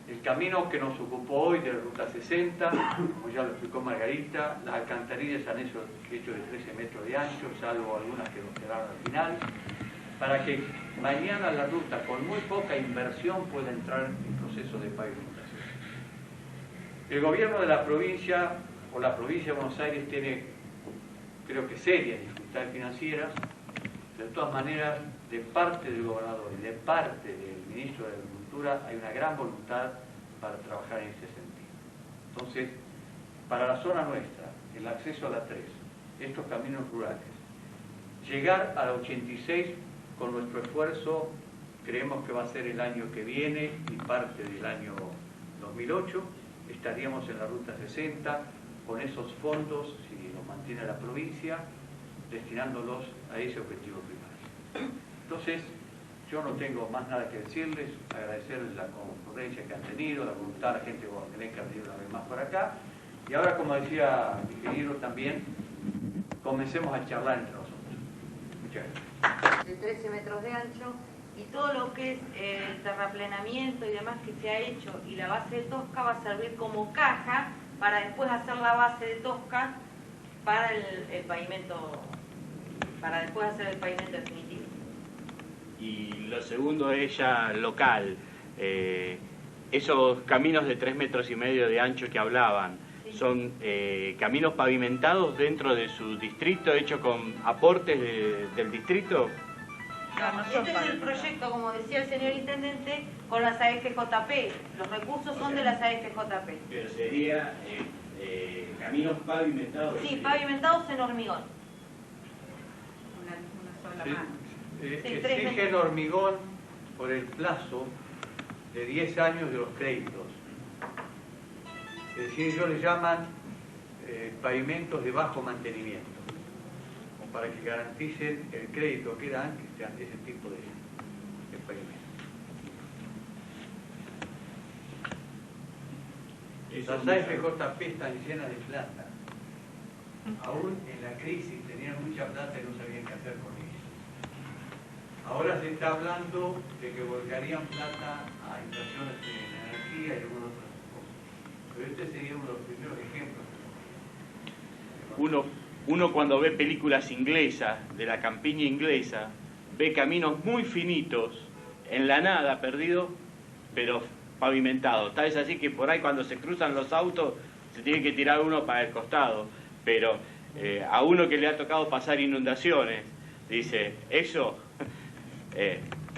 El camino que nos ocupó hoy de la Ruta 60, como ya lo explicó Margarita, las alcantarillas han hecho de 13 metros de ancho, salvo algunas que nos quedaron al final, para que mañana la ruta con muy poca inversión pueda entrar en proceso de pavimentación. El gobierno de la provincia, o la provincia de Buenos Aires, tiene, creo que serias dificultades financieras. De todas maneras, de parte del gobernador y de parte del ministro de Agricultura hay una gran voluntad para trabajar en este sentido. Entonces, para la zona nuestra, el acceso a la 3, estos caminos rurales, llegar a la 86 con nuestro esfuerzo, creemos que va a ser el año que viene y parte del año 2008, estaríamos en la Ruta 60 con esos fondos, si los mantiene la provincia, destinándolos a ese objetivo primario. Entonces, yo no tengo más nada que decirles, agradecerles la concurrencia que han tenido, la voluntad de la gente guatemalteca que ha venido una vez más por acá, y ahora, como decía mi ingeniero también, comencemos a charlar entre nosotros. Muchas gracias. De 13 metros de ancho, y todo lo que es el terraplenamiento y demás que se ha hecho, y la base de Tosca va a servir como caja para después hacer la base de Tosca para el pavimento, para después hacer el pavimento definitivo. Y lo segundo es ya local. Esos caminos de 3,5 metros de ancho que hablaban, sí, son caminos pavimentados dentro de su distrito, hechos con aportes del distrito. No, este es el proyecto, como decía el señor intendente, con las AFJP. Los recursos son de las AFJP. Pero sería caminos pavimentados. Sí, pavimentados en hormigón. Una sola Sí, exigen hormigón por el plazo de 10 años de los créditos. Es decir, ellos le llaman pavimentos de bajo mantenimiento, como para que garanticen el crédito que dan, que sean ese tipo de pavimentos. Las AFJP están llenas de plata. Aún en la crisis tenían mucha plata y no sabían qué hacer con ella. Ahora se está hablando de que volcarían plata a inversiones en energía y algunas otras cosas. Pero este sería uno de los primeros ejemplos. Uno cuando ve películas inglesas, de la campiña inglesa, ve caminos muy finitos, en la nada, perdidos, pero pavimentados. Tal es así que por ahí cuando se cruzan los autos, se tiene que tirar uno para el costado. Pero a uno que le ha tocado pasar inundaciones, dice, eso...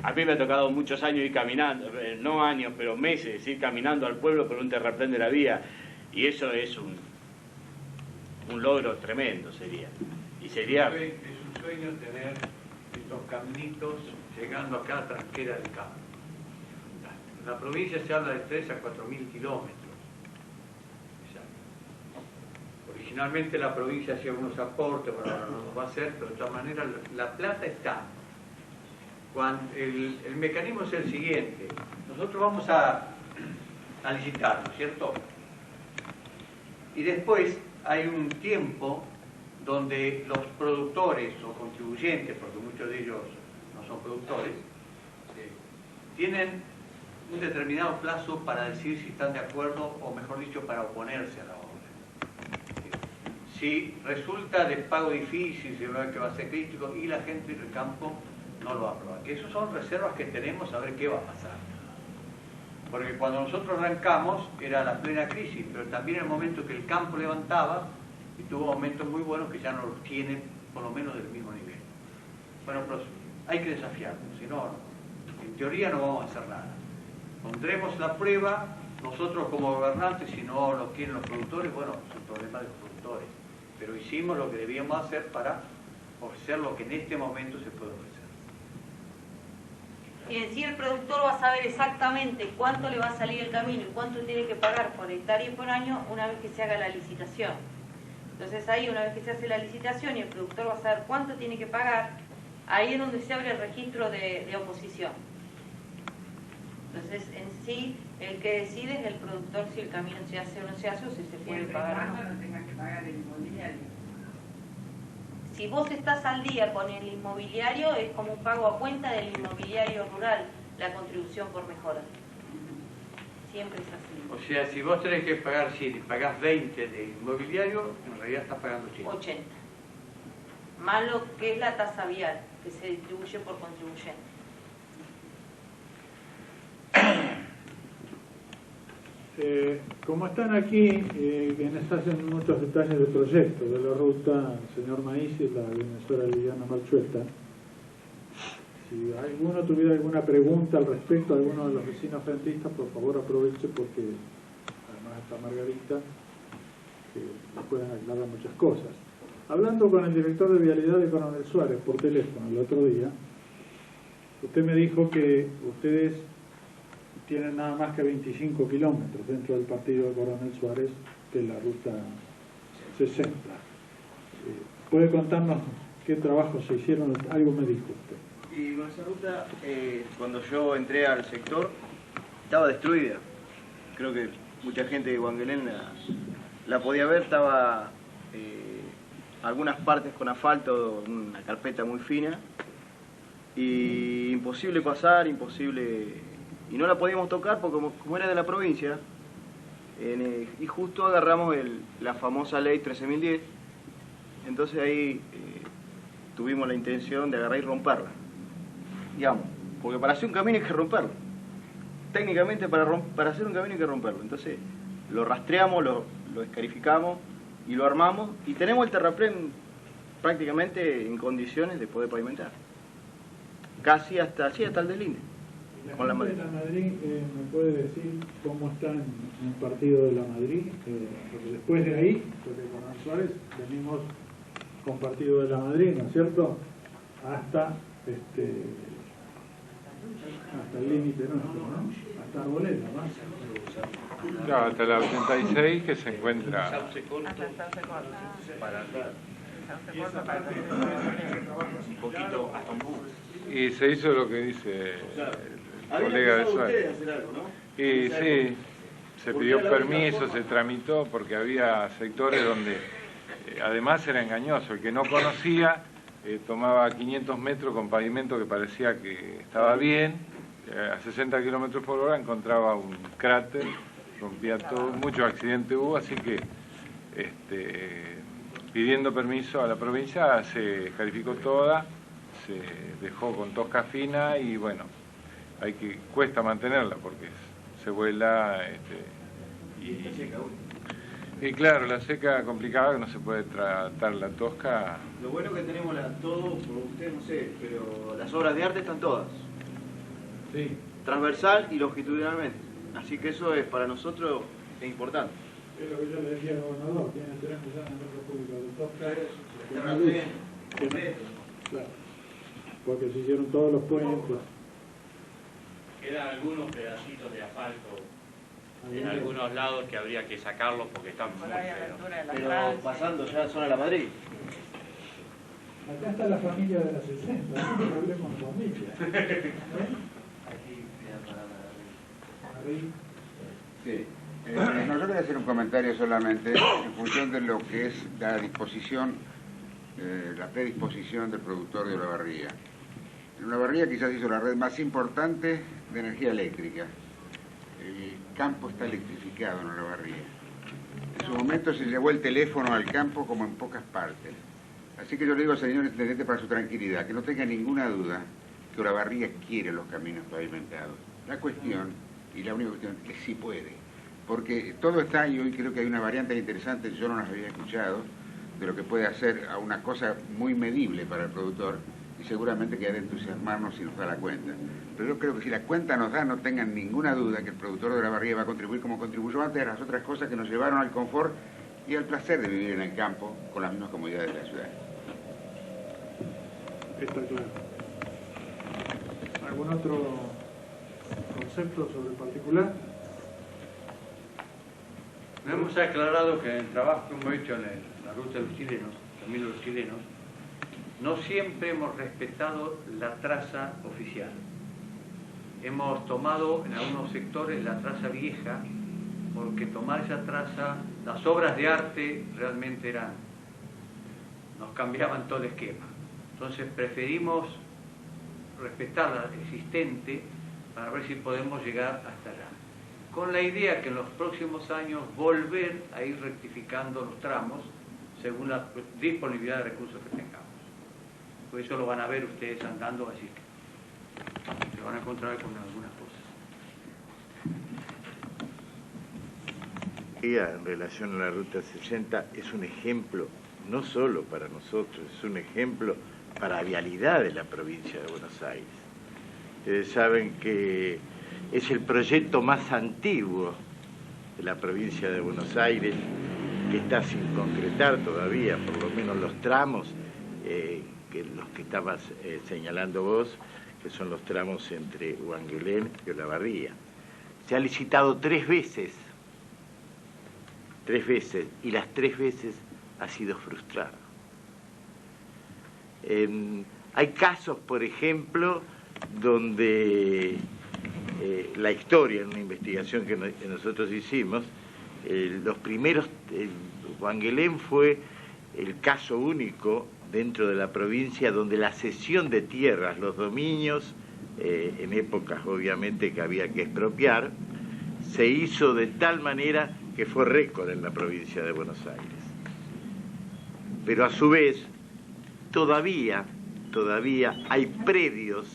a mí me ha tocado muchos años ir caminando, no años, pero meses, ir caminando al pueblo por un terraplén de la vía, y eso es un logro tremendo sería. Y sería... Es un sueño tener estos caminitos llegando a cada tranquera del campo. En la provincia se habla de 3 a 4.000 kilómetros. Originalmente la provincia hacía unos aportes, bueno, ahora no lo va a hacer, pero de todas maneras la plata está. Cuando el mecanismo es el siguiente: nosotros vamos a licitar, ¿no es cierto? Y después hay un tiempo donde los productores o contribuyentes, porque muchos de ellos no son productores, tienen un determinado plazo para decir si están de acuerdo, o mejor dicho, para oponerse a la obra. Si resulta de pago difícil, si ve que va a ser crítico y la gente del campo no lo va a aprobar. Que esas son reservas que tenemos a ver qué va a pasar. Porque cuando nosotros arrancamos era la plena crisis, pero también en el momento que el campo levantaba y tuvo momentos muy buenos que ya no los tiene por lo menos del mismo nivel. Bueno, pero hay que desafiarnos, si no, en teoría no vamos a hacer nada. Pondremos la prueba, nosotros como gobernantes, si no lo quieren los productores, bueno, es un problema de los productores. Pero hicimos lo que debíamos hacer para ofrecer lo que en este momento se puede ofrecer. Y en sí el productor va a saber exactamente cuánto le va a salir el camino y cuánto tiene que pagar por hectárea y por año una vez que se haga la licitación. Entonces ahí, una vez que se hace la licitación y el productor va a saber cuánto tiene que pagar, ahí es donde se abre el registro de oposición. Entonces, en sí, el que decide es el productor si el camino se hace o no se hace, o si se puede pagar o no. No tengas que pagar el inmobiliario. Si vos estás al día con el inmobiliario, es como un pago a cuenta del inmobiliario rural, la contribución por mejora. Siempre es así. O sea, si vos tenés que pagar 7 y pagás 20 de inmobiliario, en realidad estás pagando 80. 80. Más lo que es la tasa vial, que se distribuye por contribuyente. Como están aquí, quienes hacen muchos detalles del proyecto, de la ruta señor Maíz y la bienhechora Liliana Marchueta, si alguno tuviera alguna pregunta al respecto, alguno de los vecinos frentistas, por favor aproveche porque además está Margarita, que nos pueden aclarar muchas cosas. Hablando con el director de Vialidad de Coronel Suárez por teléfono el otro día, usted me dijo que ustedes tienen nada más que 25 kilómetros dentro del partido de Coronel Suárez de la ruta 60. ¿Puede contarnos qué trabajos se hicieron? Algo me dijo usted. Y con esa ruta, cuando yo entré al sector, estaba destruida. Creo que mucha gente de Huanguelén la podía ver, estaba algunas partes con asfalto, una carpeta muy fina, y imposible pasar, imposible... Y no la podíamos tocar porque como era de la provincia, y justo agarramos la famosa ley 13.010, entonces ahí tuvimos la intención de agarrar y romperla. Digamos, porque para hacer un camino hay que romperlo. Técnicamente para hacer un camino hay que romperlo. Entonces lo rastreamos, lo escarificamos y lo armamos y tenemos el terraplén prácticamente en condiciones de poder pavimentar. Casi hasta el deslinde. Con la gente de la Madrid, ¿me puede decir cómo está en el partido de la Madrid? Porque después de ahí, porque con Suárez venimos con partido de la Madrid, ¿no es cierto? Hasta el límite nuestro, ¿no? Hasta Arboleda, ¿no? Claro, hasta la 86 que se encuentra. Hasta Sauce Corto para un poquito hasta un bus. Y se hizo lo que dice el colega de Suárez. Y sí, se pidió permiso, se tramitó, porque había sectores donde además era engañoso. El que no conocía tomaba 500 metros con pavimento que parecía que estaba bien, a 60 kilómetros por hora encontraba un cráter, rompía todo, muchos accidentes hubo, así que pidiendo permiso a la provincia se calificó toda, se dejó con tosca fina y bueno, cuesta mantenerla porque se vuela y claro, la seca complicada que no se puede tratar la tosca. Lo bueno que tenemos todo, por ustedes no sé, pero las obras de arte están todas. Sí. Transversal y longitudinalmente. Así que eso es para nosotros es importante. Es lo que yo le decía al gobernador, tiene 3 millones de metros cúbicos de tosca. Claro, porque se hicieron todos los puentes. Quedan algunos pedacitos de asfalto en algunos lados que habría que sacarlos porque están muy feos. Pero pasando ya zona de la Madrid. Acá está la familia de la 60, no hablemos de familia. Sí. No, yo quería hacer un comentario solamente en función de lo que es la disposición, la predisposición del productor de Olavarría. En Olavarría quizás hizo la red más importante de energía eléctrica. El campo está electrificado en Olavarría. En su momento se llevó el teléfono al campo como en pocas partes. Así que yo le digo al señor intendente, para su tranquilidad, que no tenga ninguna duda que Olavarría quiere los caminos pavimentados. La cuestión, y la única cuestión, es que sí puede. Porque todo está, y hoy creo que hay una variante interesante, yo no las había escuchado, de lo que puede hacer a una cosa muy medible para el productor, y seguramente que ha de entusiasmarnos si nos da la cuenta. Pero yo creo que si la cuenta nos da, no tengan ninguna duda que el productor de Olavarría va a contribuir como contribuyó antes a las otras cosas que nos llevaron al confort y al placer de vivir en el campo con las mismas comodidades de la ciudad. Está claro. ¿Algún otro concepto sobre el particular? No hemos aclarado que en el trabajo que hemos hecho en la ruta de los chilenos, también de los chilenos, no siempre hemos respetado la traza oficial. Hemos tomado en algunos sectores la traza vieja, porque tomar esa traza, las obras de arte realmente nos cambiaban todo el esquema. Entonces preferimos respetar la existente para ver si podemos llegar hasta allá. Con la idea que en los próximos años volver a ir rectificando los tramos según la disponibilidad de recursos que tengamos. Por eso lo van a ver ustedes andando, así que se van a encontrar con algunas cosas. En relación a la Ruta 60 es un ejemplo no solo para nosotros, es un ejemplo para la vialidad de la provincia de Buenos Aires. Ustedes saben que es el proyecto más antiguo de la provincia de Buenos Aires, que está sin concretar todavía, por lo menos los tramos, que los que estabas señalando vos, que son los tramos entre Huanguelén y Olavarría. Se ha licitado 3 veces, y las 3 veces ha sido frustrado. Hay casos, por ejemplo, donde la historia, en una investigación que nosotros hicimos, los primeros, Huanguelén fue el caso único dentro de la provincia donde la cesión de tierras, los dominios, en épocas obviamente que había que expropiar, se hizo de tal manera que fue récord en la provincia de Buenos Aires. Pero a su vez, todavía hay predios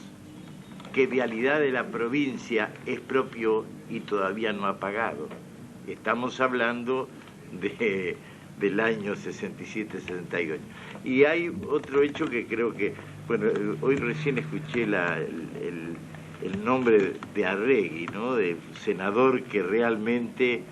que Vialidad de la provincia expropió y todavía no ha pagado. Estamos hablando del año 67-68. Y hay otro hecho que creo que, bueno, hoy recién escuché el nombre de Arregui, ¿no? De senador que realmente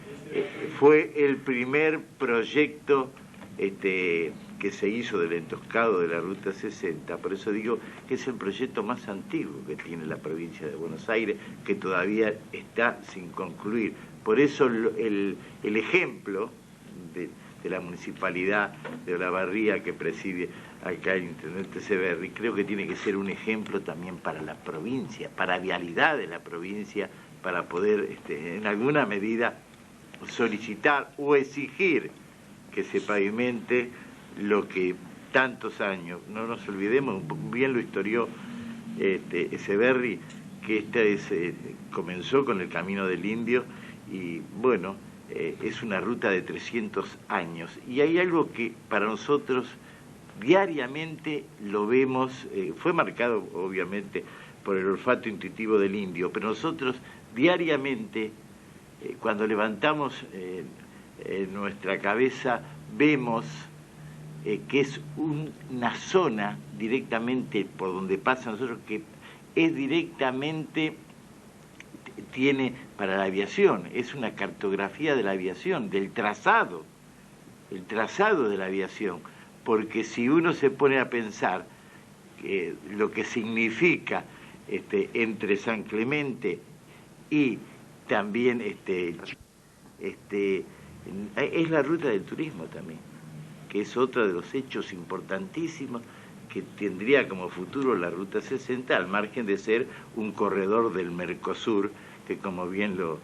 fue el primer proyecto que se hizo del entoscado de la Ruta 60, por eso digo que es el proyecto más antiguo que tiene la provincia de Buenos Aires, que todavía está sin concluir. Por eso el ejemplo de la municipalidad de Olavarría que preside acá el intendente Severri, creo que tiene que ser un ejemplo también para la provincia, para vialidad de la provincia, para poder en alguna medida solicitar o exigir que se pavimente lo que tantos años, no nos olvidemos, bien lo historió Severri, que comenzó con el Camino del Indio y bueno, es una ruta de 300 años y hay algo que para nosotros diariamente lo vemos, fue marcado obviamente por el olfato intuitivo del indio, pero nosotros diariamente cuando levantamos nuestra cabeza vemos que es una zona directamente por donde pasa nosotros que es directamente, tiene para la aviación, es una cartografía de la aviación, del trazado, el trazado de la aviación, porque si uno se pone a pensar lo que significa entre San Clemente y también es la ruta del turismo también, que es otro de los hechos importantísimos que tendría como futuro la Ruta 60, al margen de ser un corredor del Mercosur, que como bien lo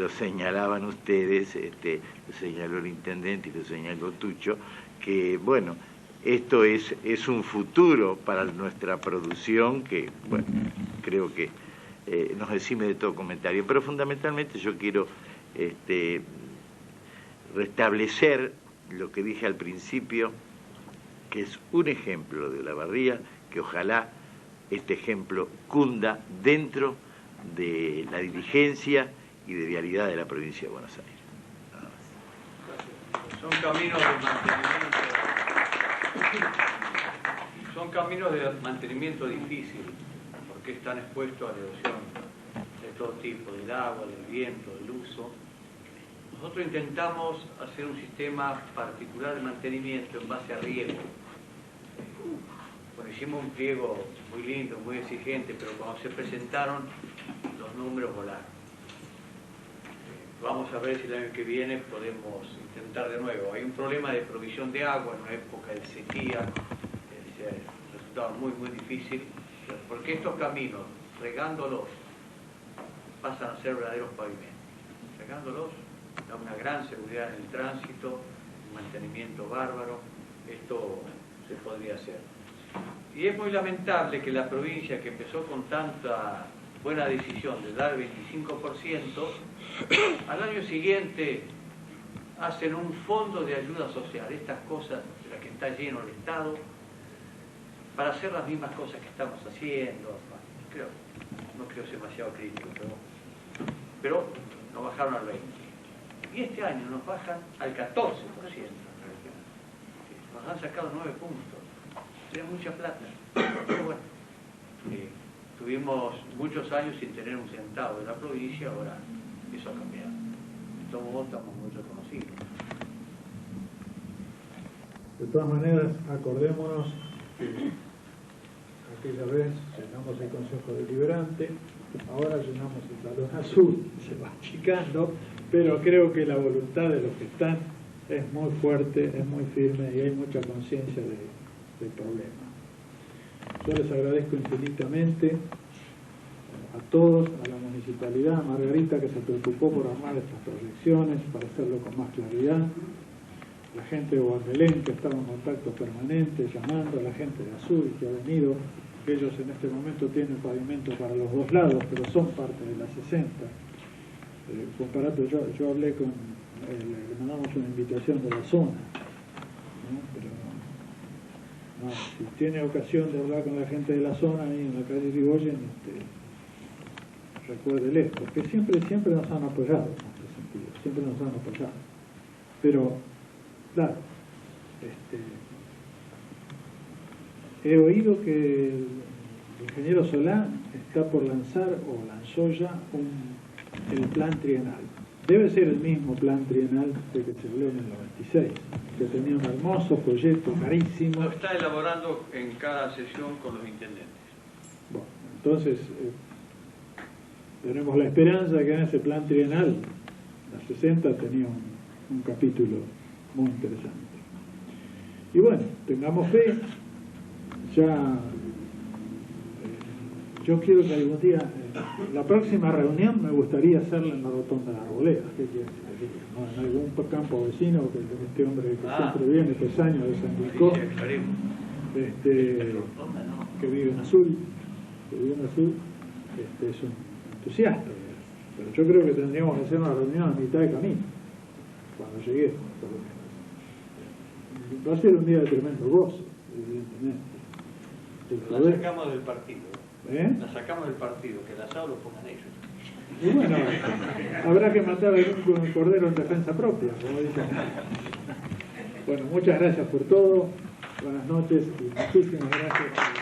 señalaban ustedes, lo señaló el intendente y lo señaló Tucho, que bueno, esto es un futuro para nuestra producción que, bueno, creo que nos exime de todo comentario, pero fundamentalmente yo quiero restablecer lo que dije al principio, que es un ejemplo de Olavarría, que ojalá este ejemplo cunda dentro de la dirigencia y de vialidad de la provincia de Buenos Aires. Nada más. Son caminos de mantenimiento difícil, porque están expuestos a la erosión de todo tipo, del agua, del viento, del uso. Nosotros intentamos hacer un sistema particular de mantenimiento en base a riego. Bueno, hicimos un pliego muy lindo, muy exigente, pero cuando se presentaron, los números volaron. Vamos a ver si el año que viene podemos intentar de nuevo. Hay un problema de provisión de agua en una época de sequía, resultaba muy difícil, porque estos caminos, regándolos, pasan a ser verdaderos pavimentos. Regándolos da una gran seguridad en el tránsito, un mantenimiento bárbaro, esto se podría hacer. Y es muy lamentable que la provincia, que empezó con tanta buena decisión de dar 25%, al año siguiente hacen un fondo de ayuda social, estas cosas de las que está lleno el Estado, para hacer las mismas cosas que estamos haciendo. No creo ser demasiado crítico, pero nos bajaron al 20%. Y este año nos bajan al 14%. Nos han sacado 9 puntos. Es mucha plata. Pero bueno, tuvimos muchos años sin tener un centavo de la provincia, ahora eso ha cambiado. De todos modos estamos muy reconocidos. De todas maneras, acordémonos que aquella vez llenamos el Consejo Deliberante, ahora llenamos el Salón Azul, se va achicando, pero creo que la voluntad de los que están es muy fuerte, es muy firme y hay mucha conciencia del problema. Yo les agradezco infinitamente a todos, a la municipalidad, a Margarita, que se preocupó por armar estas proyecciones para hacerlo con más claridad, la gente de Guandelén, que estaba en contacto permanente, llamando, a la gente de Azul, que ha venido, que ellos en este momento tienen pavimento para los dos lados, pero son parte de la 60. Yo hablé con, le mandamos una invitación de la zona, ¿no? Pero si tiene ocasión de hablar con la gente de la zona ahí en la calle Irigoyen, recuérdele, porque siempre nos han apoyado en este sentido, siempre nos han apoyado. Pero, claro, he oído que el ingeniero Solán está por lanzar, o lanzó ya, el plan trienal. Debe ser el mismo plan trienal de que se habló en el 96, que tenía un hermoso proyecto carísimo. Lo está elaborando en cada sesión con los intendentes. Bueno, entonces tenemos la esperanza de que en ese plan trienal, la 60 tenía un capítulo muy interesante. Y bueno, tengamos fe. Ya yo quiero que algún día, la próxima reunión me gustaría hacerla en la Rotonda de Arboleda. ¿Qué quiere decir? ¿No? En algún campo vecino, que este hombre que siempre viene, Pesaño de San Nicolás, que vive en Azul, es un entusiasta. Pero yo creo que tendríamos que hacer una reunión a mitad de camino, cuando lleguemos, por lo menos. Va a ser un día de tremendo gozo, evidentemente. La sacamos del partido. La sacamos del partido, que el asado lo pongan ellos. Y bueno, habrá que matar a algún cordero en defensa propia, como dicen. Bueno, muchas gracias por todo. Buenas noches y muchísimas gracias.